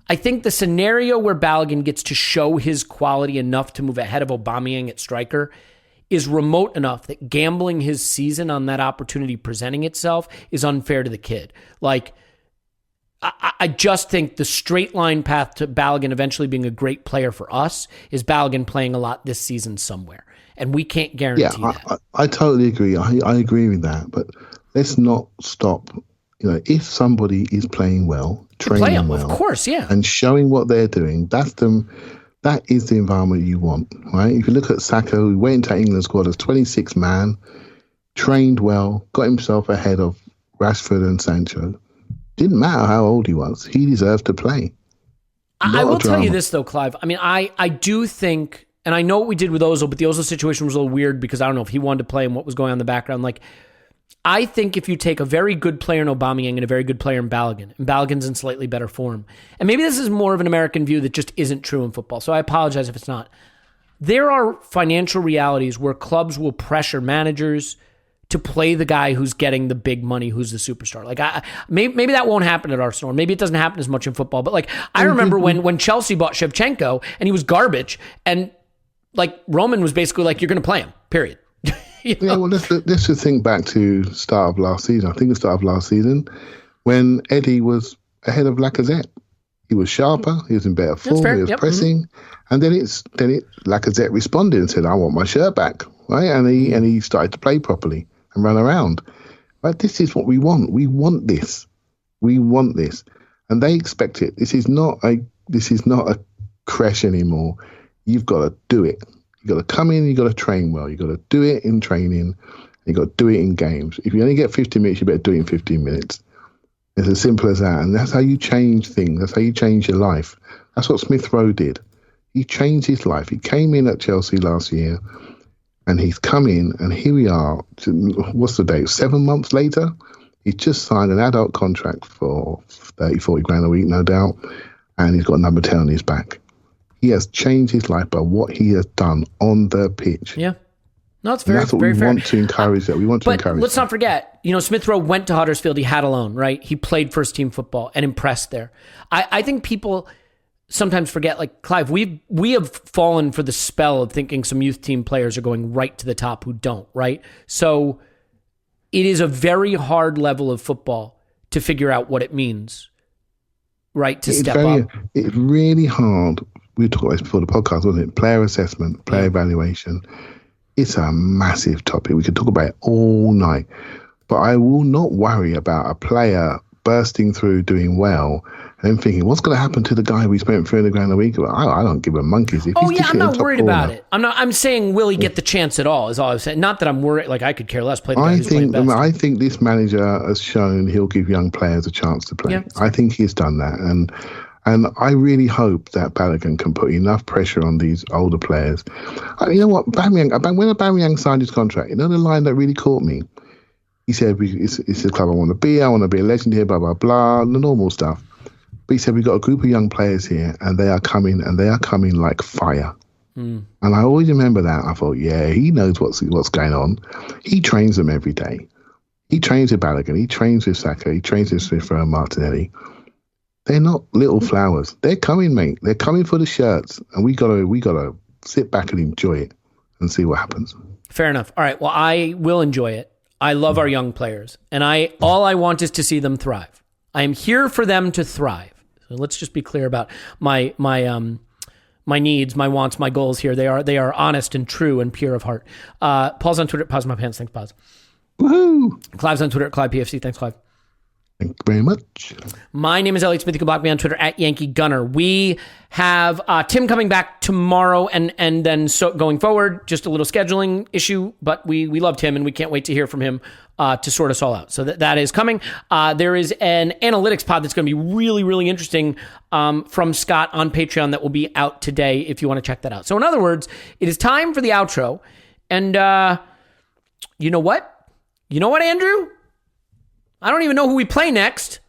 I think the scenario where Balogun gets to show his quality enough to move ahead of Aubameyang at striker is remote enough that gambling his season on that opportunity presenting itself is unfair to the kid. Like, I just think the straight line path to Balogun eventually being a great player for us is Balogun playing a lot this season somewhere. And we can't guarantee that. I totally agree. I agree with that. But let's not stop. If somebody is playing well, training well, of course, yeah, and showing what they're doing, that is the environment you want, right? If you look at Saka, who went into England squad as 26 man, trained well, got himself ahead of Rashford and Sancho. Didn't matter how old he was. He deserved to play. I will tell you this, though, Clive. I mean, I do think, and I know what we did with Ozil, but the Ozil situation was a little weird because I don't know if he wanted to play and what was going on in the background. Like, I think if you take a very good player in Aubameyang and a very good player in Balogun, and Balogun's in slightly better form, and maybe this is more of an American view that just isn't true in football, so I apologize if it's not. There are financial realities where clubs will pressure managers to play the guy who's getting the big money, who's the superstar. Like, maybe that won't happen at Arsenal. Maybe it doesn't happen as much in football. But like, I remember when Chelsea bought Shevchenko and he was garbage, and like Roman was basically like, "You're going to play him." Period. Yeah, well, let's just think back to start of last season. I think the start of last season when Eddie was ahead of Lacazette. He was sharper. He was in better form. He was pressing, and then Lacazette responded and said, "I want my shirt back," right? And he started to play properly and run around. But this is what we want. We want this. We want this, and they expect it. This is not a creche anymore. You've got to do it. You got to come in. You got to train well. You got to do it in training. You got to do it in games. If you only get 15 minutes, you better do it in 15 minutes. It's as simple as that, and that's how you change things. That's how you change your life. That's what Smith Rowe did. He changed his life. He came in at Chelsea last year, and he's come in, and here we are. What's the date? 7 months later, he's just signed an adult contract for 30, 40 grand a week, no doubt, and he's got number 10 on his back. He has changed his life by what he has done on the pitch. Yeah. No, it's very, and that's what very we fair. want to encourage. That we want to encourage. But let's not forget, Smith Rowe went to Huddersfield. He had a loan, right? He played first team football and impressed there. I think people sometimes forget, like Clive, we have fallen for the spell of thinking some youth team players are going right to the top who don't, right? So it is a very hard level of football to figure out what it means, right? To step up. It's really hard. We talked about this before the podcast, wasn't it? Player assessment, player evaluation. It's a massive topic. We could talk about it all night. But I will not worry about a player bursting through, doing well, and then thinking, what's going to happen to the guy we spent 300 grand a week? I don't give a monkey's. I'm not worried about it. I'm saying, will he get the chance at all, is all I'm saying. Not that I'm worried. Like, I could care less. Play the guy who's playing best. I think this manager has shown he'll give young players a chance to play. Yeah, I think he's done that. And I really hope that Balogun can put enough pressure on these older players. You know what? when Aubameyang signed his contract, the line that really caught me? He said, it's the club I want to be. I want to be a legend here, blah, blah, blah, the normal stuff. But he said, we've got a group of young players here, and they are coming like fire. And I always remember that. I thought, yeah, he knows what's going on. He trains them every day. He trains with Balogun. He trains with Saka. He trains with Smith Rowe and Martinelli. They're not little flowers. They're coming, mate. They're coming for the shirts, and we gotta sit back and enjoy it and see what happens. Fair enough. All right. Well, I will enjoy it. I love our young players, and all I want is to see them thrive. I am here for them to thrive. So let's just be clear about my needs, my wants, my goals here. They are honest and true and pure of heart. Paul's on Twitter. Pause my pants. Thanks, Pause. Woohoo! Clive's on Twitter at Clive PFC. Thanks, Clive. Thank you very much. My name is Elliot Smith. You can block me on Twitter at Yankee Gunner. We have Tim coming back tomorrow and then going forward, just a little scheduling issue, but we loved him and we can't wait to hear from him to sort us all out. So that is coming. There is an analytics pod that's going to be really, really interesting from Scott on Patreon that will be out today if you want to check that out. So in other words, it is time for the outro. And you know what? You know what, Andrew? I don't even know who we play next.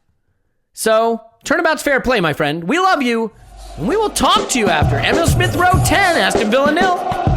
So, turnabout's fair play, my friend. We love you. And we will talk to you after. Emil Smith Rowe 10, Aston Villa 0.